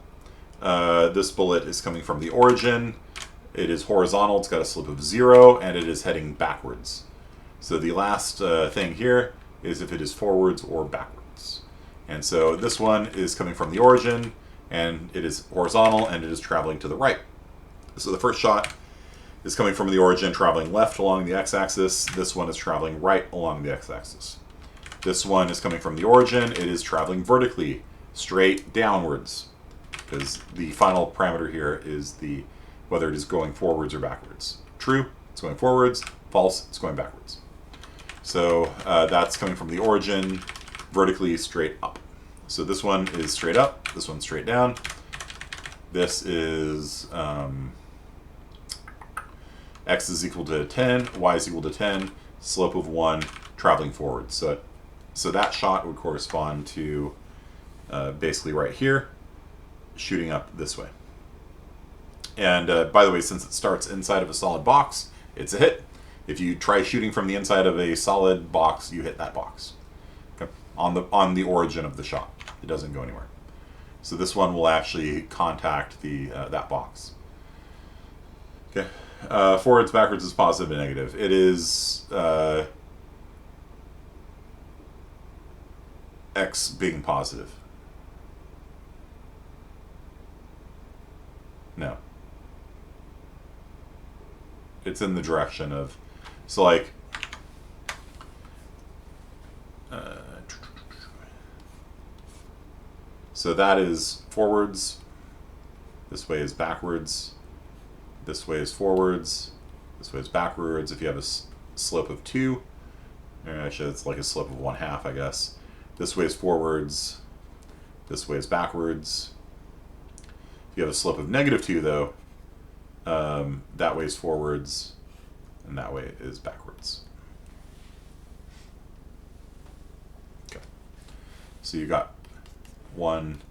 This bullet is coming from the origin. It is horizontal, it's got a slope of 0, and it is heading backwards. So the last thing here is if it is forwards or backwards. And so this one is coming from the origin, and it is horizontal, and it is traveling to the right. So the first shot is coming from the origin, traveling left along the x-axis. This one is traveling right along the x-axis. This one is coming from the origin. It is traveling vertically, straight downwards, because the final parameter here is whether it is going forwards or backwards. True, it's going forwards. False, it's going backwards. So that's coming from the origin, vertically straight up. So this one is straight up, this one's straight down. This is x is equal to 10, y is equal to 10, slope of 1, traveling forward. So that shot would correspond to basically right here, shooting up this way. And by the way, since it starts inside of a solid box, it's a hit. If you try shooting from the inside of a solid box, you hit that box. Okay. On the origin of the shot. It doesn't go anywhere. So this one will actually contact that box. Okay. Forwards, backwards is positive and negative. It is x being positive. it's in the direction of, so like, so that is forwards, this way is backwards, this way is forwards, this way is backwards. If you have a slope of 2, or actually it's like a slope of 1/2, I guess. This way is forwards, this way is backwards. If you have a slope of -2, though, that way is forwards, and that way is backwards. Okay. So you got 1,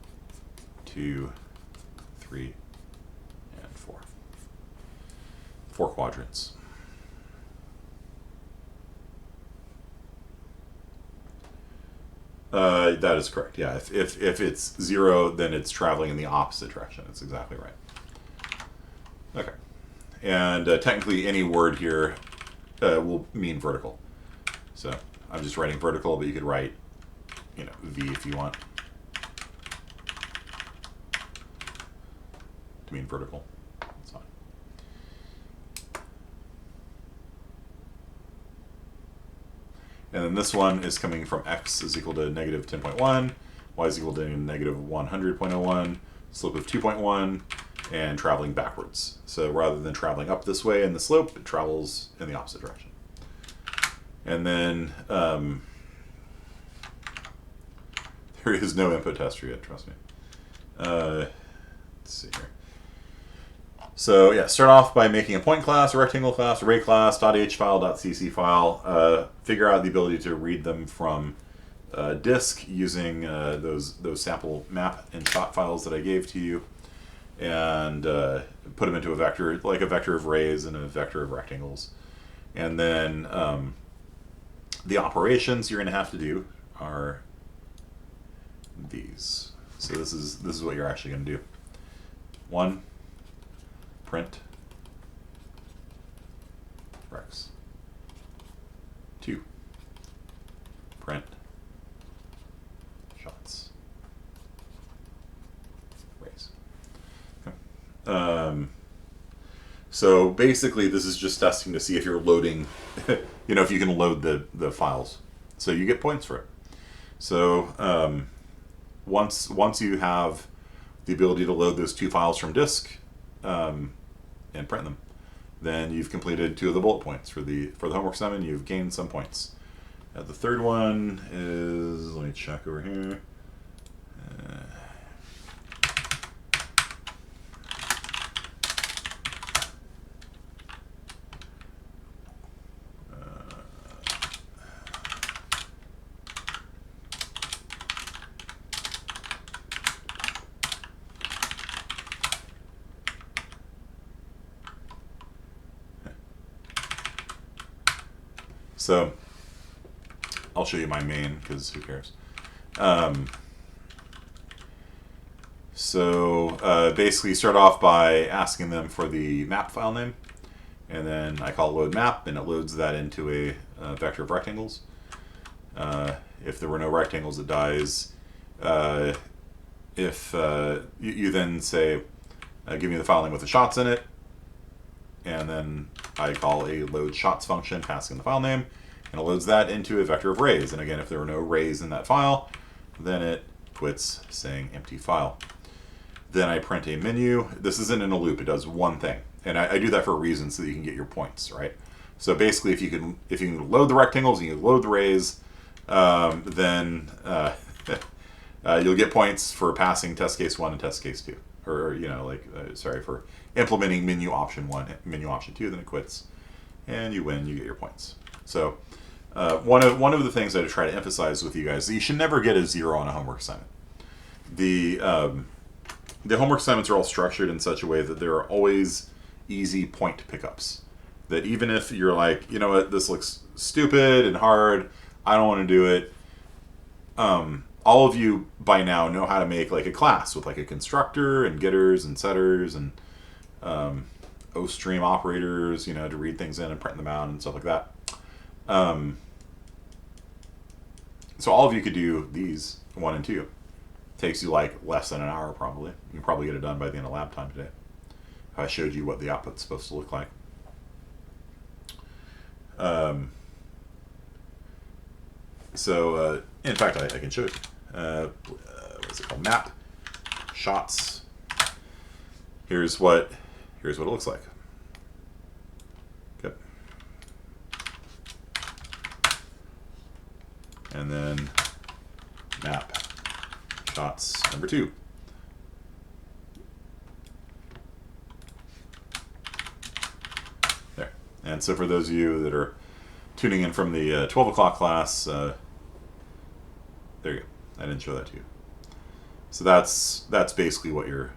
2, 3, and 4. 4 quadrants. That is correct. Yeah, if it's 0, then it's traveling in the opposite direction. That's exactly right. Okay. And technically any word here will mean vertical. So I'm just writing vertical, but you could write, V if you want to mean vertical. That's fine. And then this one is coming from x is equal to -10.1, y is equal to -100.01, slope of 2.1, and traveling backwards. So rather than traveling up this way in the slope, it travels in the opposite direction. And then there is no input tester yet, trust me. Let's see here. So yeah, start off by making a point class, a rectangle class, array class, .h file, .cc file. Figure out the ability to read them from disk using those sample map and shot files that I gave to you, and put them into a vector, like a vector of arrays and a vector of rectangles. And then the operations you're going to have to do are these. So this is what you're actually going to do. 1. Print rex. 2. Print shots. Raise. Okay. So basically this is just testing to see if you're loading, if you can load the files. So you get points for it. So once you have the ability to load those 2 files from disk, and print them, then you've completed 2 of the bullet points for the homework assignment. You've gained some points. The third one is, let me check over here. So I'll show you my main, because who cares? Basically start off by asking them for the map file name, and then I call load map, and it loads that into a vector of rectangles. If there were no rectangles, it dies. If you then say, give me the file name with the shots in it, and then I call a load shots function passing the file name, and it loads that into a vector of rays. And again, if there were no rays in that file, then it quits saying empty file. Then I print a menu. This isn't in a loop, it does one thing. And I do that for a reason, so that you can get your points, right? So basically, if you can load the rectangles and you load the rays, then you'll get points for passing test case 1 and test case 2. Or, for implementing menu option 1, menu option 2, then it quits. And you win, you get your points. So one of the things I try to emphasize with you guys is that you should never get a 0 on a homework assignment. The homework assignments are all structured in such a way that there are always easy point pickups. That even if you're like, you know what, this looks stupid and hard, I don't want to do it. All of you by now know how to make like a class with like a constructor and getters and setters and O-stream operators, to read things in and print them out and stuff like that. So all of you could do these 1 and 2. Takes you like less than an hour probably. You can probably get it done by the end of lab time today. I showed you what the output's supposed to look like. Um, so in fact, I can show you. What's it called? Map shots. Here's what it looks like. Okay. And then map shots number 2. There. And so for those of you that are tuning in from the 12 o'clock class, there you go. I didn't show that to you. So that's basically what you're,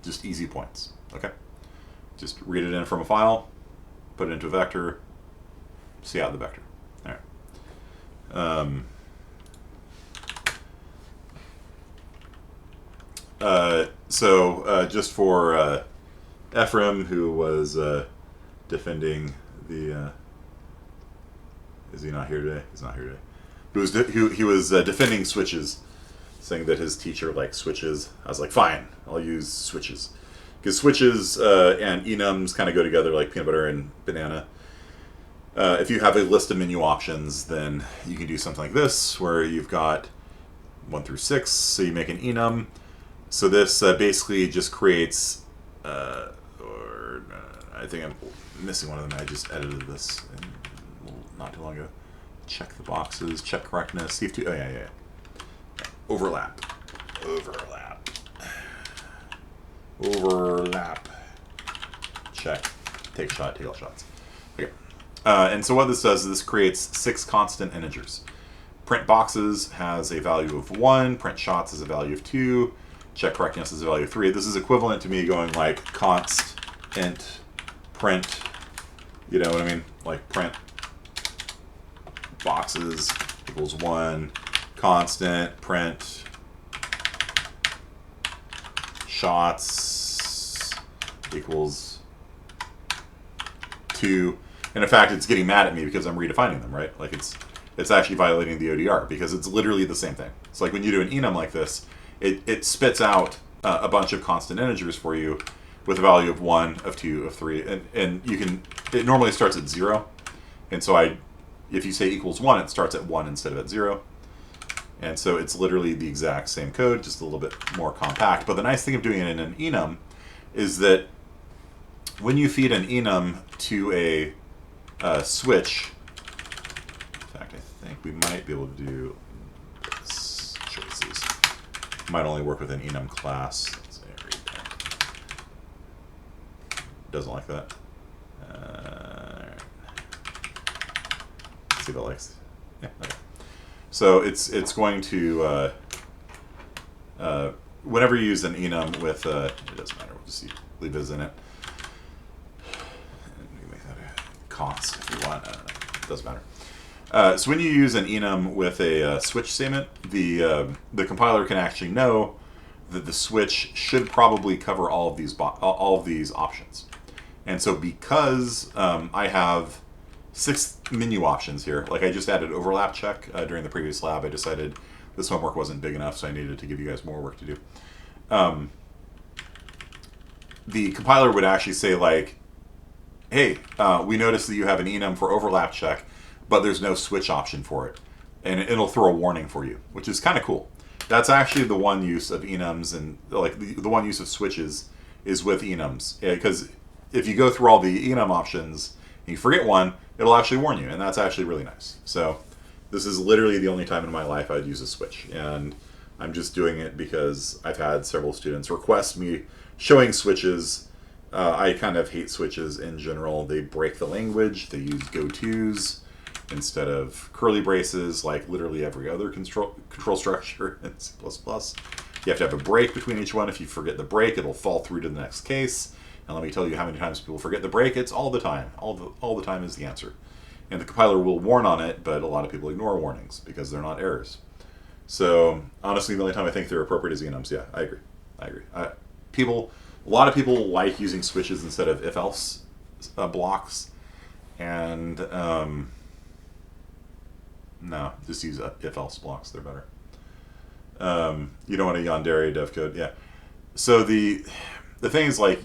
just easy points. Okay. Just read it in from a file, put it into a vector, see out the vector. All right. Just for Ephraim, who was defending the, is he not here today? He's not here today. He was defending switches, saying that his teacher likes switches. I was like, fine, I'll use switches. Because switches and enums kind of go together like peanut butter and banana. If you have a list of menu options, then you can do something like this, where you've got 1 through 6, so you make an enum. So this basically just creates, I think I'm missing one of them. I just edited this not too long ago. Check the boxes, check correctness, see if yeah. Overlap. Check. Take a shot, take all shots. Okay. And so what this does is this creates 6 constant integers. Print boxes has a value of 1, print shots has a value of 2, check correctness is a value of 3. This is equivalent to me going like const, int, print, you know what I mean? Like print boxes equals 1, constant, print, shots equals 2. And in fact, it's getting mad at me because I'm redefining them, right? Like it's actually violating the ODR because it's literally the same thing. It's like when you do an enum like this, it spits out a bunch of constant integers for you with a value of 1, of 2, of 3, and you can. It normally starts at 0, and so if you say equals 1, it starts at 1 instead of at 0. And so it's literally the exact same code, just a little bit more compact. But the nice thing of doing it in an enum is that when you feed an enum to a switch, in fact, I think we might be able to do this choices. Might only work with an enum class. Let's say read there. Doesn't like that. Let's see if it likes. Yeah, okay. So it's going to whenever you use an enum with it doesn't matter. We'll just leave this in it. And you can make that a const if you want. It doesn't matter. So when you use an enum with a switch statement, the compiler can actually know that the switch should probably cover all of these options. And so because I have 6 menu options here, like I just added overlap check during the previous lab, I decided this homework wasn't big enough, so I needed to give you guys more work to do. The compiler would actually say like, hey, we noticed that you have an enum for overlap check, but there's no switch option for it. And it'll throw a warning for you, which is kind of cool. That's actually the one use of enums, and like the one use of switches is with enums. Because if you go through all the enum options and you forget one, it'll actually warn you, and that's actually really nice. So this is literally the only time in my life I'd use a switch, and I'm just doing it because I've had several students request me showing switches. I kind of hate switches in general. They break the language. They use go-tos instead of curly braces, like literally every other control structure in C++. You have to have a break between each one. If you forget the break, it'll fall through to the next case. And let me tell you how many times people forget the break. It's all the time. All the time is the answer. And the compiler will warn on it, but a lot of people ignore warnings because they're not errors. So honestly, the only time I think they're appropriate is enums. Yeah, I agree. A lot of people like using switches instead of if-else blocks. And no, just use if-else blocks. They're better. You don't want a yandere dev code. Yeah. So the thing is, like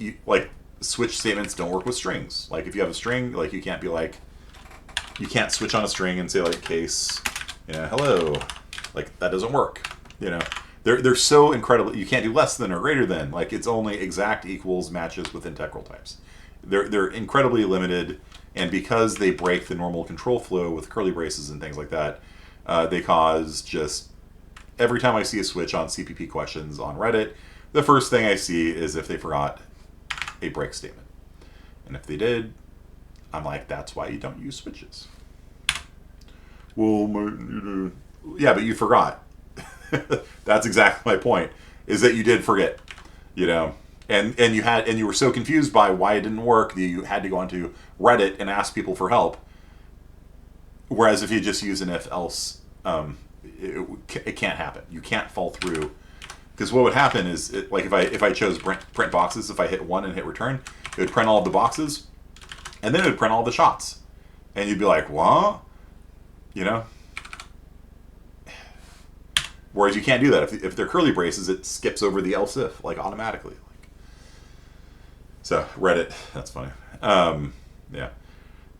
switch statements don't work with strings. Like if you have a string, like you can't be like, you can't switch on a string and say like case, hello. Like that doesn't work. They're so incredible. You can't do less than or greater than. Like it's only exact equals matches with integral types. They're incredibly limited, and because they break the normal control flow with curly braces and things like that, they cause just every time I see a switch on CPP questions on Reddit, the first thing I see is if they forgot a break statement, and if they did, I'm like, that's why you don't use switches. Well, yeah, but you forgot. That's exactly my point. Is that you did forget, and you were so confused by why it didn't work that you had to go onto Reddit and ask people for help. Whereas if you just use an if else, it can't happen. You can't fall through, because what would happen is like if I chose print boxes, if I hit 1 and hit return, it would print all of the boxes, and then it would print all the shots, and you'd be like, what? Whereas you can't do that. If they're curly braces, it skips over the else if, like, automatically. So, Reddit, that's funny. Yeah.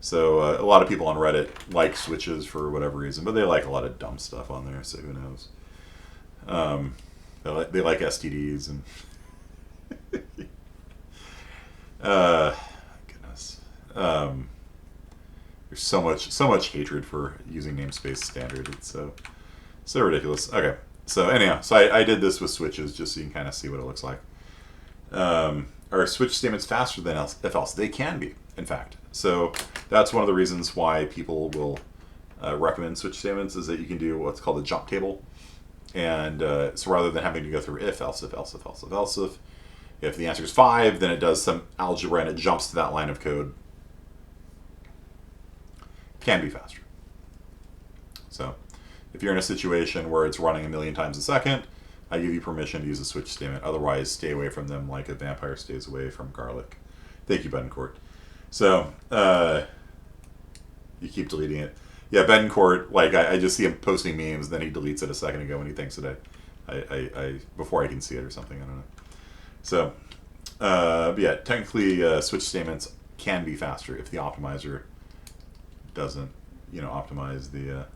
So, a lot of people on Reddit like switches for whatever reason, but they like a lot of dumb stuff on there, so who knows. They like STDs and... goodness. There's so much hatred for using namespace standard. It's so ridiculous. Okay, so anyhow, I did this with switches just so you can kind of see what it looks like. Are switch statements faster than if else? They can be, in fact. So that's one of the reasons why people will recommend switch statements, is that you can do what's called a jump table. And so rather than having to go through if else, if the answer is 5, then it does some algebra and it jumps to that line of code. Can be faster. So if you're in a situation where it's running 1,000,000 times a second, I give you permission to use a switch statement. Otherwise, stay away from them like a vampire stays away from garlic. Thank you, Betancourt. So, you keep deleting it. Yeah, Betancourt, like, I just see him posting memes, then he deletes it a second ago when he thinks that I before I can see it or something, I don't know. So, but yeah, technically, switch statements can be faster if the optimizer doesn't, optimize the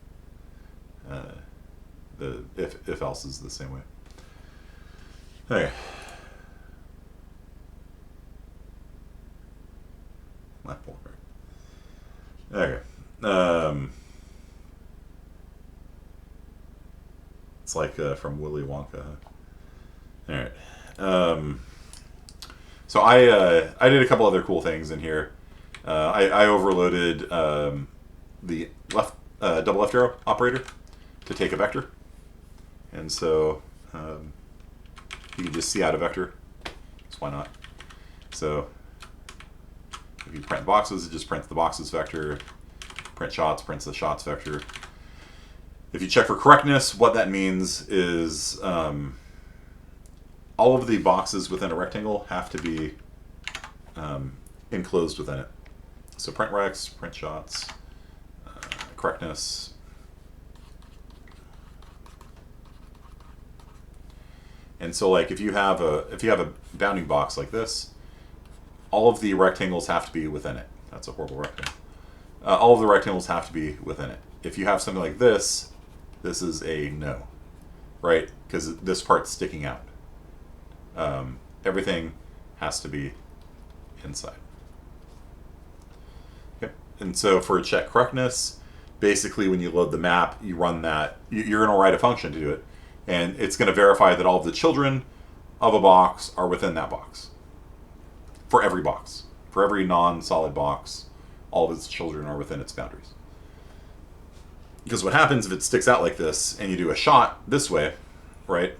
if else is the same way. Okay. Okay. It's like from Willy Wonka. All right. So I did a couple other cool things in here. I overloaded the double left arrow operator to take a vector, and so you can just see out a vector. So why not? So if you print boxes, it just prints the boxes vector. Print shots, prints the shots vector. If you check for correctness, what that means is all of the boxes within a rectangle have to be enclosed within it. So print recs, print shots, correctness. And so, like, if you have a bounding box like this, all of the rectangles have to be within it. That's a horrible rectangle. All of the rectangles have to be within it. If you have something like this, this is a no, right? Because this part's sticking out. Everything has to be inside. Okay. And so for check correctness, basically when you load the map, you run that. You're going to write a function to do it. And it's going to verify that all of the children of a box are within that box. For every box. For every non-solid box, all of its children are within its boundaries. Because what happens if it sticks out like this and you do a shot this way, right?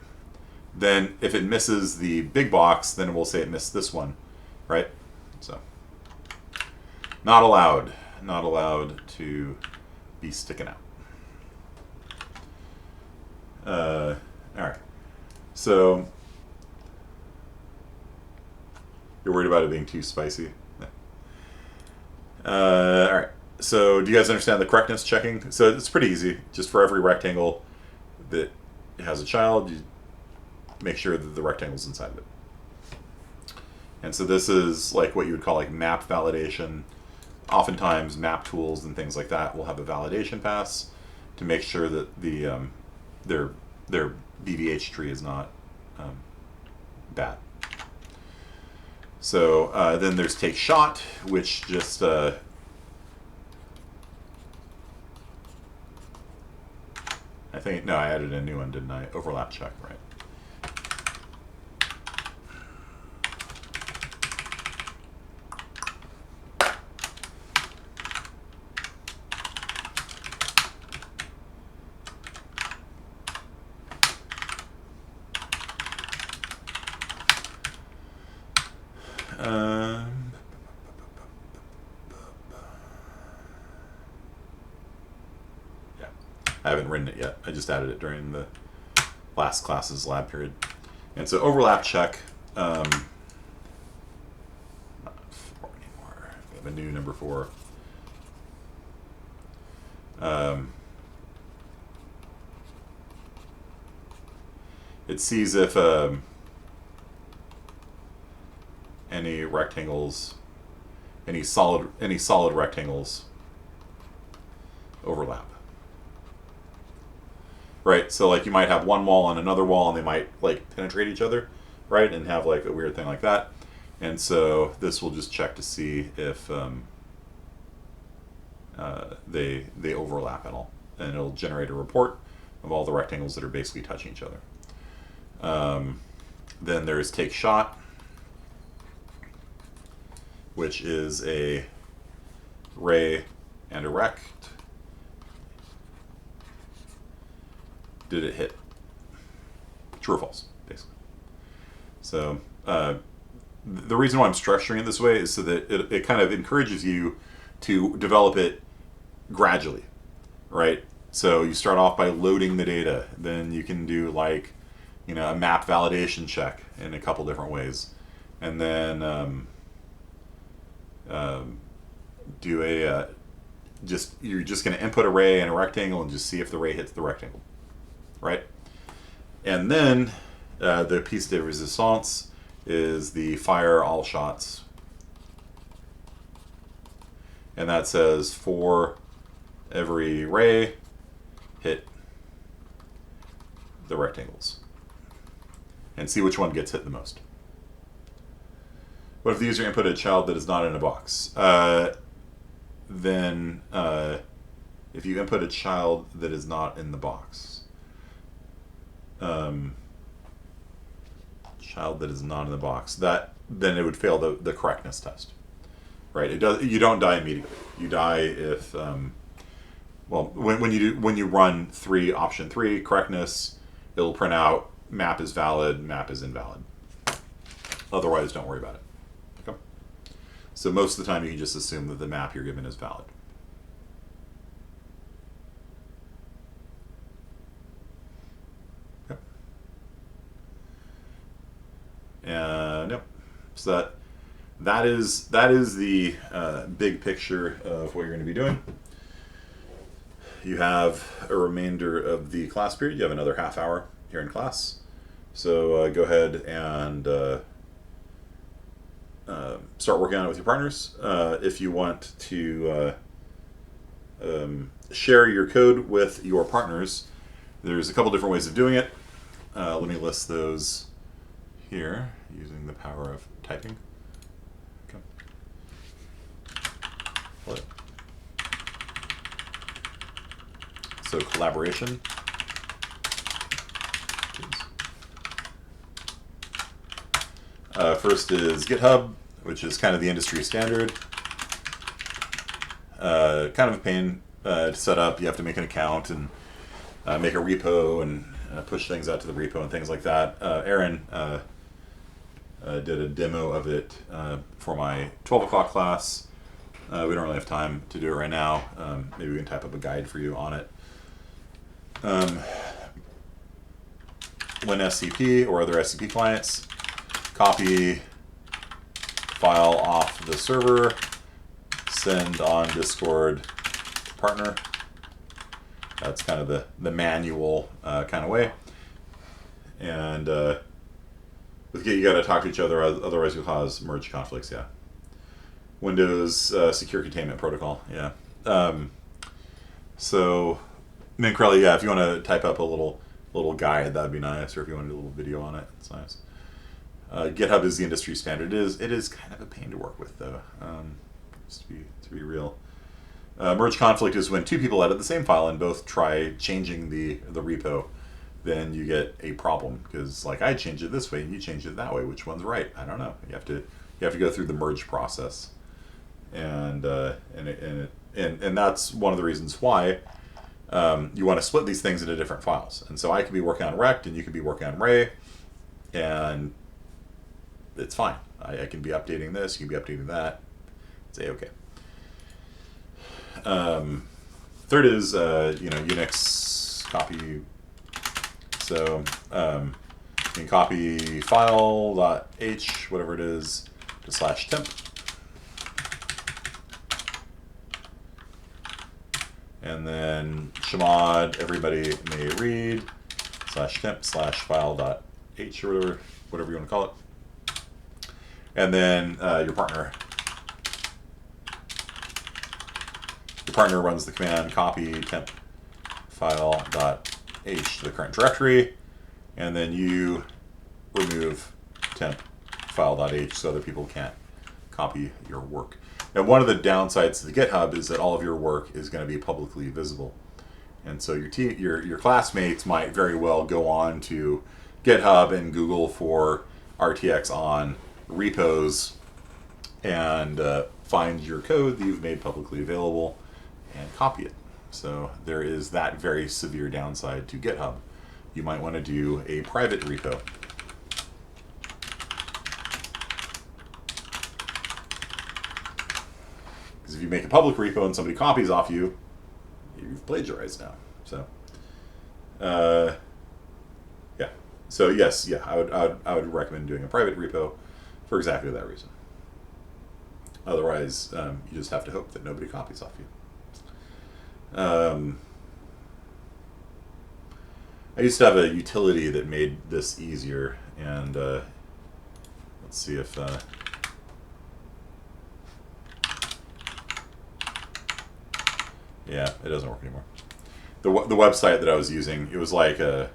Then if it misses the big box, then we'll say it missed this one, right? So, not allowed. Not allowed to be sticking out. Alright. So, you're worried about it being too spicy? Alright. So, do you guys understand the correctness checking? So, it's pretty easy. Just for every rectangle that has a child, you make sure that the rectangle's inside of it. And so this is like what you would call like map validation. Oftentimes map tools and things like that will have a validation pass to make sure that their BVH tree is not bad. So then there's take shot, which just I think, no, I added a new one, didn't I? Overlap check, right? Yeah, I haven't written it yet. I just added it during the last class's lab period. And so overlap check, not 4 anymore. We have a new number 4. It sees if any rectangles, any solid rectangles overlap. Right, so like you might have one wall and another wall, and they might like penetrate each other, right, and have like a weird thing like that. And so this will just check to see if they overlap at all, and it'll generate a report of all the rectangles that are basically touching each other. Then there's take shot, which is a ray and a rect. Did it hit? True or false, basically. So the reason why I'm structuring it this way is so that it kind of encourages you to develop it gradually, right? So you start off by loading the data, then you can do like, you know, a map validation check in a couple different ways, and then do a you're just going to input a ray and a rectangle and just see if the ray hits the rectangle, right? And then the piece de resistance is the fire all shots, and that says for every ray hit the rectangles and see which one gets hit the most. What if the user inputted a child that is not in a box? Then if you input a child that is not in the box, child that is not in the box, that then it would fail the correctness test, right? It does. You don't die immediately. You die if well, when you run option 3 correctness, it'll print out map is valid, map is invalid. Otherwise, don't worry about it. Okay. So most of the time, you can just assume that the map you're given is valid. Yep. Yep. So that is the big picture of what you're going to be doing. You have a remainder of the class period. You have another half hour here in class. So go ahead and start working on it with your partners. If you want to share your code with your partners, there's a couple different ways of doing it. Let me list those here using the power of typing. Okay. What? So collaboration. First is GitHub, which is kind of the industry standard. Kind of a pain to set up. You have to make an account and make a repo and push things out to the repo and things like that. Aaron did a demo of it for my 12 o'clock class. We don't really have time to do it right now. Maybe we can type up a guide for you on it. WinSCP or other SCP clients, copy file off the server, send on Discord to partner. That's kind of the manual kind of way. And With Git, you got to talk to each other, otherwise you'll cause merge conflicts. Yeah. Windows Secure Containment Protocol. Yeah. So, Minkrelli, yeah, if you want to type up a little guide, that'd be nice. Or if you want to do a little video on it, it's nice. GitHub is the industry standard. It is kind of a pain to work with, though. Just to be real. Merge conflict is when two people edit the same file and both try changing the repo. Then you get a problem because, like, I change it this way and you change it that way. Which one's right? I don't know. You have to go through the merge process, and that's one of the reasons why you want to split these things into different files. And so I could be working on rect and you could be working on ray, and it's fine. I can be updating this, you can be updating that. Say okay. Third is Unix copy. So you can copy file.h, whatever it is, to /temp. And then chmod everybody may read /temp/file.h or whatever you want to call it. And then your partner runs the command copy temp file.h to the current directory, and then you remove temp file.h so other people can't copy your work. And one of the downsides to the GitHub is that all of your work is going to be publicly visible. And so your classmates might very well go on to GitHub and Google for RTX on repos and find your code that you've made publicly available and copy it. So there is that very severe downside to GitHub. You might want to do a private repo. Because if you make a public repo and somebody copies off you, you've plagiarized now. So, yeah. So yes, yeah, I would recommend doing a private repo for exactly that reason. Otherwise, you just have to hope that nobody copies off you. I used to have a utility that made this easier, and let's see if yeah, it doesn't work anymore. The website that I was using, it was like a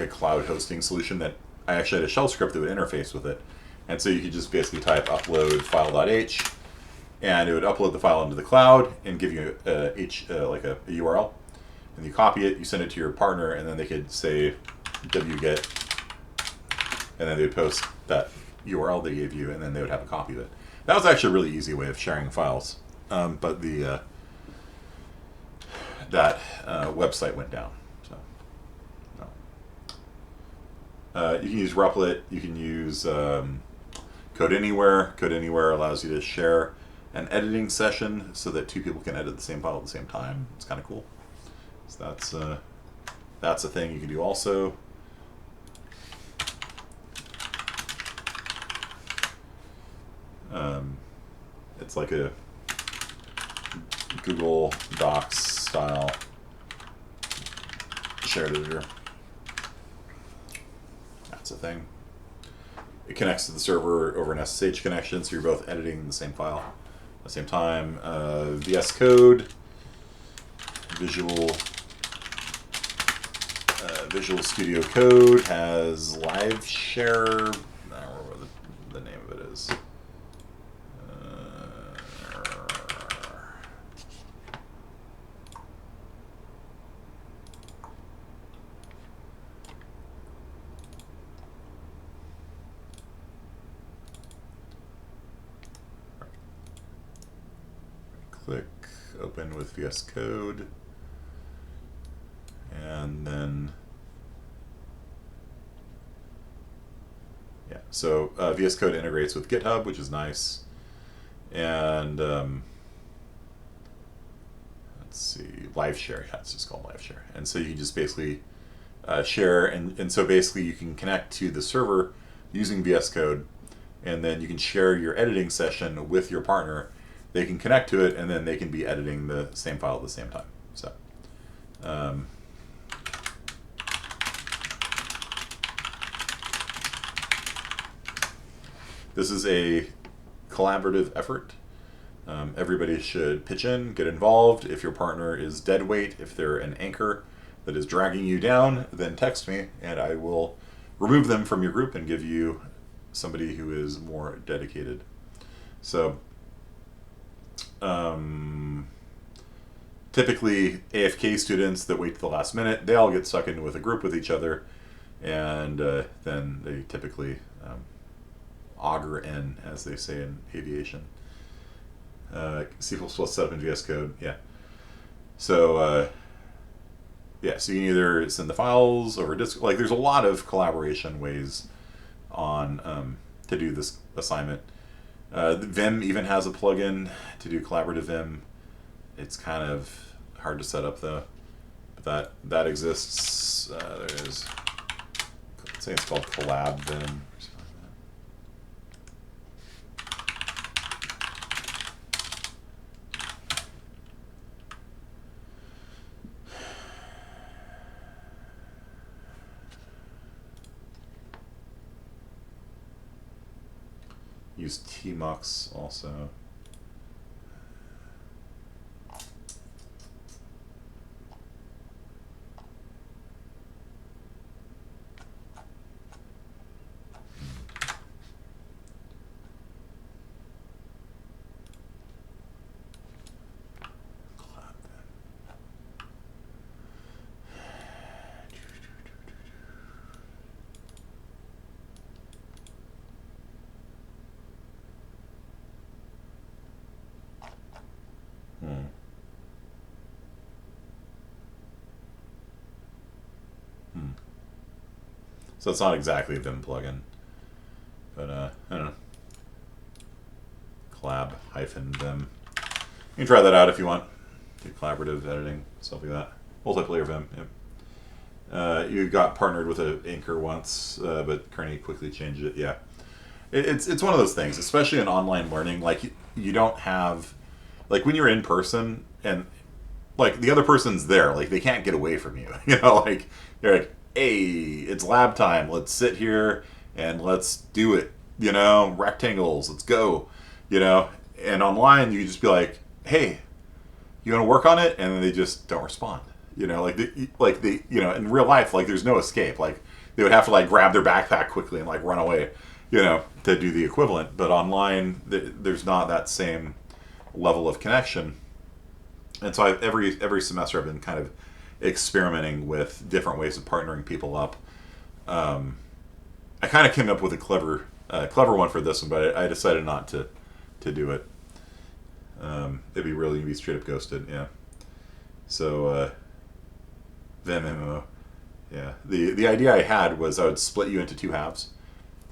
cloud hosting solution that I actually had a shell script that would interface with it. And so you could just basically type upload file.h, and it would upload the file into the cloud and give you a URL. And you copy it, you send it to your partner, and then they could say wget, and then they would post that URL they gave you, and then they would have a copy of it. That was actually a really easy way of sharing files, but the that website went down. So no. You can use Replit. You can use Code Anywhere. Code Anywhere allows you to share an editing session so that two people can edit the same file at the same time. It's kind of cool. So that's a thing you can do also. It's like a Google Docs style shared editor. That's a thing. It connects to the server over an SSH connection, so you're both editing the same file at the same time. VS Code, Visual Studio Code has live share. I don't remember what the name of it is. Click open with VS Code, and then yeah, so VS Code integrates with GitHub, which is nice, and let's see, live share. Yeah, it's just called live share, and so you can just basically share, and so basically you can connect to the server using VS Code, and then you can share your editing session with your partner. They can connect to it, and then they can be editing the same file at the same time. So Um, this is a collaborative effort. Everybody should pitch in, get involved. If your partner is dead weight, if they're an anchor that is dragging you down, then text me and I will remove them from your group and give you somebody who is more dedicated. So, typically AFK students that wait to the last minute, they all get stuck in with a group with each other, and then they typically auger in, as they say in aviation. C++ setup in VS Code, yeah. So, yeah, so you can either send the files over disk. Like, there's a lot of collaboration ways on to do this assignment. Vim even has a plugin to do collaborative Vim. It's kind of hard to set up though, but that exists. There's, I'd say it's called Collab Vim or something like that. Use tmux also. So it's not exactly a Vim plugin, but I don't know. Collab-Vim. You can try that out if you want. Do collaborative editing, stuff like that. Multiplayer Vim. Yep. You got partnered with an anchor once, but Kearney quickly changed it. Yeah, it's one of those things, especially in online learning. Like you don't have, like when you're in person and like the other person's there, like they can't get away from you. You know, like you're like, hey, it's lab time. Let's sit here and let's do it. You know, rectangles. Let's go. You know, and online you just be like, hey, you want to work on it, and then they just don't respond. You know, like they, you know, in real life, like there's no escape. Like they would have to like grab their backpack quickly and like run away, you know, to do the equivalent. But online, there's not that same level of connection. And so every semester I've been kind of experimenting with different ways of partnering people up. I kind of came up with a clever one for this one, but I decided not to do it. It'd be really be straight up ghosted, yeah. So Vim MMO, yeah. The idea I had was I would split you into two halves,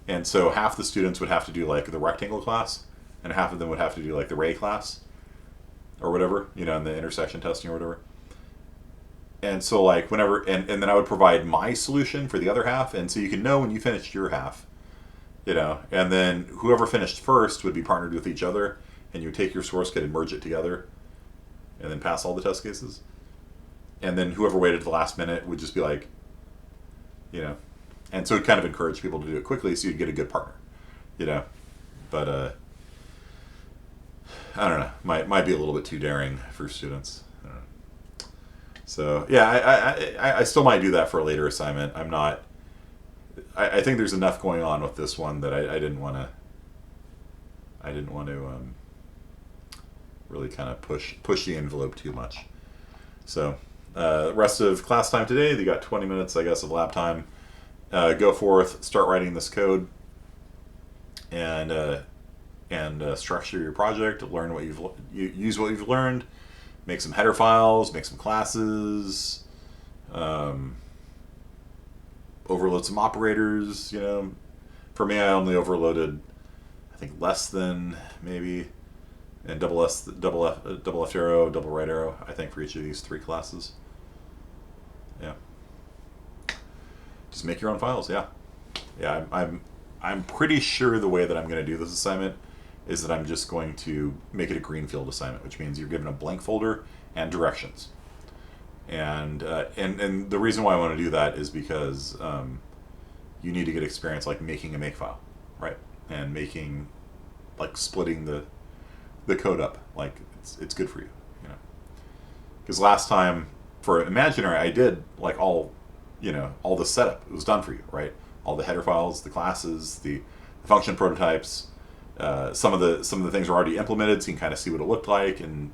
and so half the students would have to do like the rectangle class, and half of them would have to do like the ray class, or whatever, you know, in the intersection testing or whatever. And so like whenever, and then I would provide my solution for the other half, and so you can know when you finished your half, you know, and then whoever finished first would be partnered with each other, and you would take your source code and merge it together, and then pass all the test cases. And then whoever waited to the last minute would just be like, you know, and so it kind of encouraged people to do it quickly so you'd get a good partner, you know. But I don't know, might be a little bit too daring for students. I don't know. So yeah, I still might do that for a later assignment. I'm not. I think there's enough going on with this one that I didn't want to. I didn't want to really kind of push the envelope too much. So rest of class time today, they got 20 minutes, I guess, of lab time. Go forth, start writing this code, and structure your project. Learn what use what you've learned. Make some header files. Make some classes. Overload some operators. You know, for me, I only overloaded, I think, less than maybe, and double left arrow, double right arrow, I think, for each of these three classes. Yeah. Just make your own files. Yeah. Yeah. I'm pretty sure the way that I'm going to do this assignment is that I'm just going to make it a greenfield assignment, which means you're given a blank folder and directions. And the reason why I want to do that is because you need to get experience like making a makefile, right? And making, like, splitting the code up. Like, it's good for you, you know. Because last time for Imaginary, I did like all the setup. It was done for you, right? All the header files, the classes, the function prototypes. Some of the things are already implemented, so you can kind of see what it looked like, and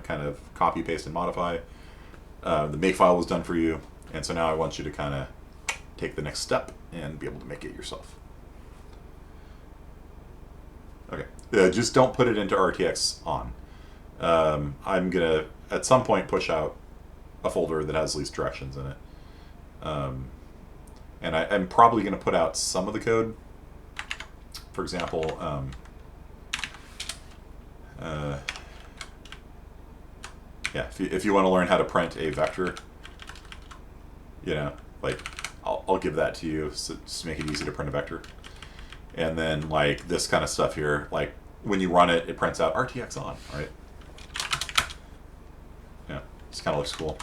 kind of copy, paste, and modify. The makefile was done for you, and so now I want you to kind of take the next step and be able to make it yourself. Okay, just don't put it into RTX on. I'm gonna at some point push out a folder that has least directions in it, and I'm probably gonna put out some of the code. For example, yeah, if you want to learn how to print a vector, like I'll give that to you, so just to make it easy to print a vector. And then like this kind of stuff here, like when you run it, it prints out RTX on, right? Yeah, just kind of looks cool.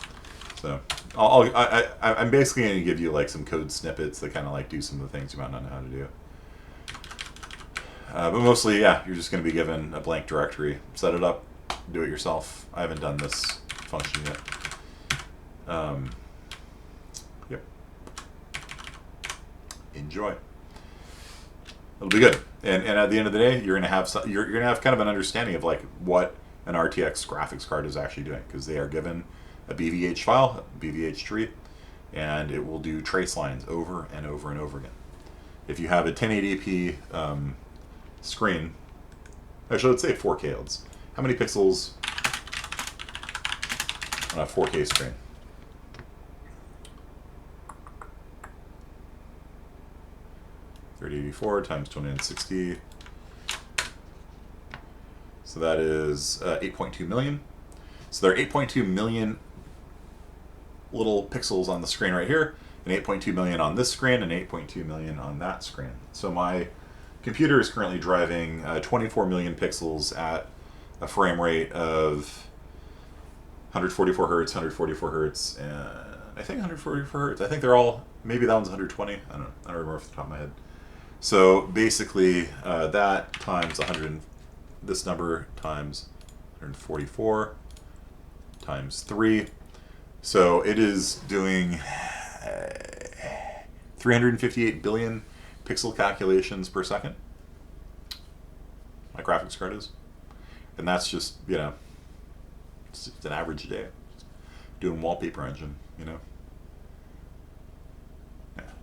So I'm basically going to give you like some code snippets that kind of like do some of the things you might not know how to do. But mostly, yeah, you're just going to be given a blank directory. Set it up, do it yourself. I haven't done this function yet. Yep. Enjoy. It'll be good. And at the end of the day, you're going to have kind of an understanding of like what an RTX graphics card is actually doing, because they are given a BVH file, a BVH tree, and it will do trace lines over and over and over again. If you have a 1080p screen, actually let's say 4K. How many pixels on a 4K screen? (3084) times 2960. So that is 8.2 million. So there are 8.2 million little pixels on the screen right here, and 8.2 million on this screen, and 8.2 million on that screen. So my computer is currently driving 24 million pixels at a frame rate of 144 hertz, 144 hertz, and I think 144 hertz. I think they're all, maybe that one's 120. I don't remember off the top of my head. So basically, that times 100, this number times 144 times 3. So it is doing 358 billion pixel calculations per second. My graphics card is. And that's just, it's an average day. Just doing wallpaper engine, Yeah,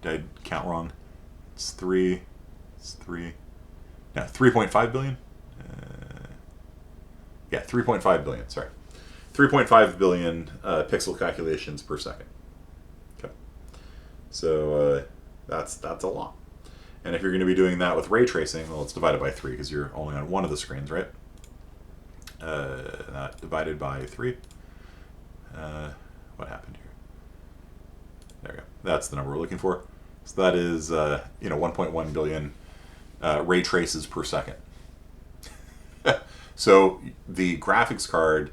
did I count wrong? It's 3.5 billion? Yeah, 3.5 billion, sorry. 3.5 billion pixel calculations per second. Okay. So that's a lot. And if you're going to be doing that with ray tracing, well, it's divided by 3 because you're only on one of the screens, right? That divided by 3. What happened here? There we go. That's the number we're looking for. So that is 1.1 billion ray traces per second. So the graphics card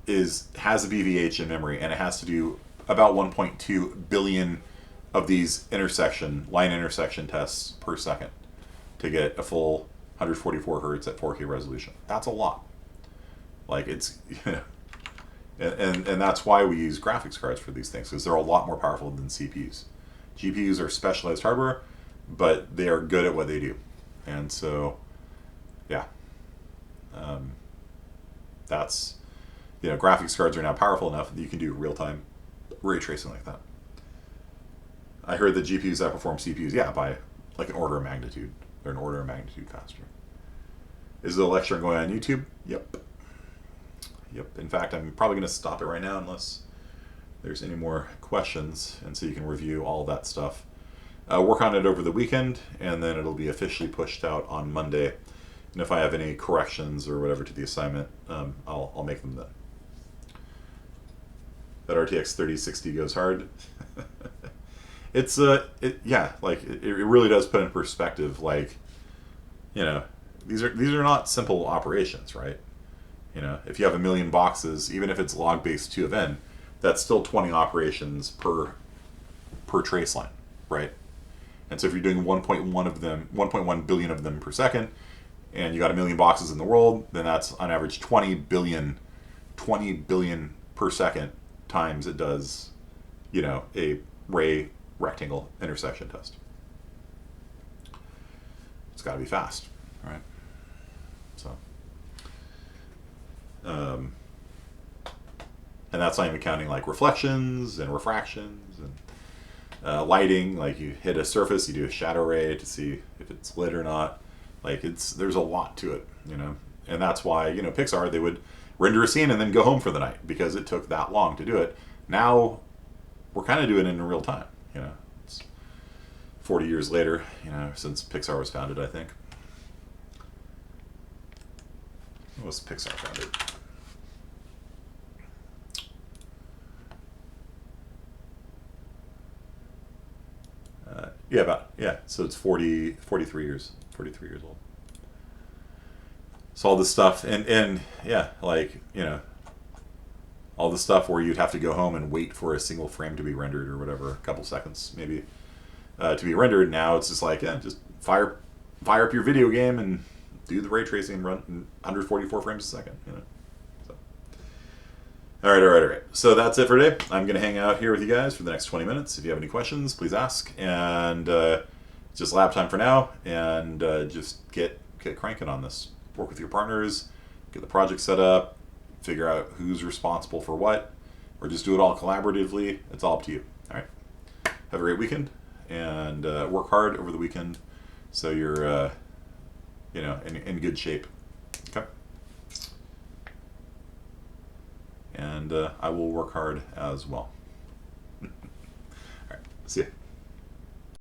has a BVH in memory, and it has to do about 1.2 billion of these line intersection tests per second to get a full 144 hertz at 4K resolution. That's a lot. Like, it's and that's why we use graphics cards for these things, because they're a lot more powerful than CPUs. GPUs are specialized hardware, but they are good at what they do. And so, yeah, that's, graphics cards are now powerful enough that you can do real-time ray tracing like that. I heard that GPUs outperform CPUs, yeah, by like an order of magnitude. They're an order of magnitude faster. Is the lecture going on YouTube? Yep. In fact, I'm probably going to stop it right now unless there's any more questions, and so you can review all that stuff. Work on it over the weekend, and then it'll be officially pushed out on Monday. And if I have any corrections or whatever to the assignment, I'll make them then. That RTX 3060 goes hard. It's it really does put in perspective, like, these are not simple operations, right? You know, if you have 1,000,000 boxes, even if it's log-based 2 of n, that's still 20 operations per trace line, right? And so if you're doing 1.1 of them, 1.1 billion of them per second, and you got 1,000,000 boxes in the world, then that's on average 20 billion per second times it does, you know, a ray rectangle intersection test. It's got to be fast, right? So, and that's not even counting like reflections and refractions and lighting. Like you hit a surface, you do a shadow ray to see if it's lit or not. Like there's a lot to it, you know, and that's why, you know, Pixar, they would render a scene and then go home for the night because it took that long to do it. Now we're kind of doing it in real time, you know. It's 40 years later, you know, since Pixar was founded, I think. When was Pixar founded? So it's 43 years old. So all this stuff, and yeah, like, you know, all the stuff where you'd have to go home and wait for a single frame to be rendered or whatever, a couple seconds maybe, to be rendered. Now it's just like, yeah, just fire up your video game and do the ray tracing, run 144 frames a second, you know. So. All right. So that's it for today. I'm going to hang out here with you guys for the next 20 minutes. If you have any questions, please ask. And it's just lab time for now. And just get cranking on this. Work with your partners, get the project set up, figure out who's responsible for what, or just do it all collaboratively. It's all up to you. All right. Have a great weekend, and work hard over the weekend so you're, you know, in good shape. Okay. And I will work hard as well. All right. See ya.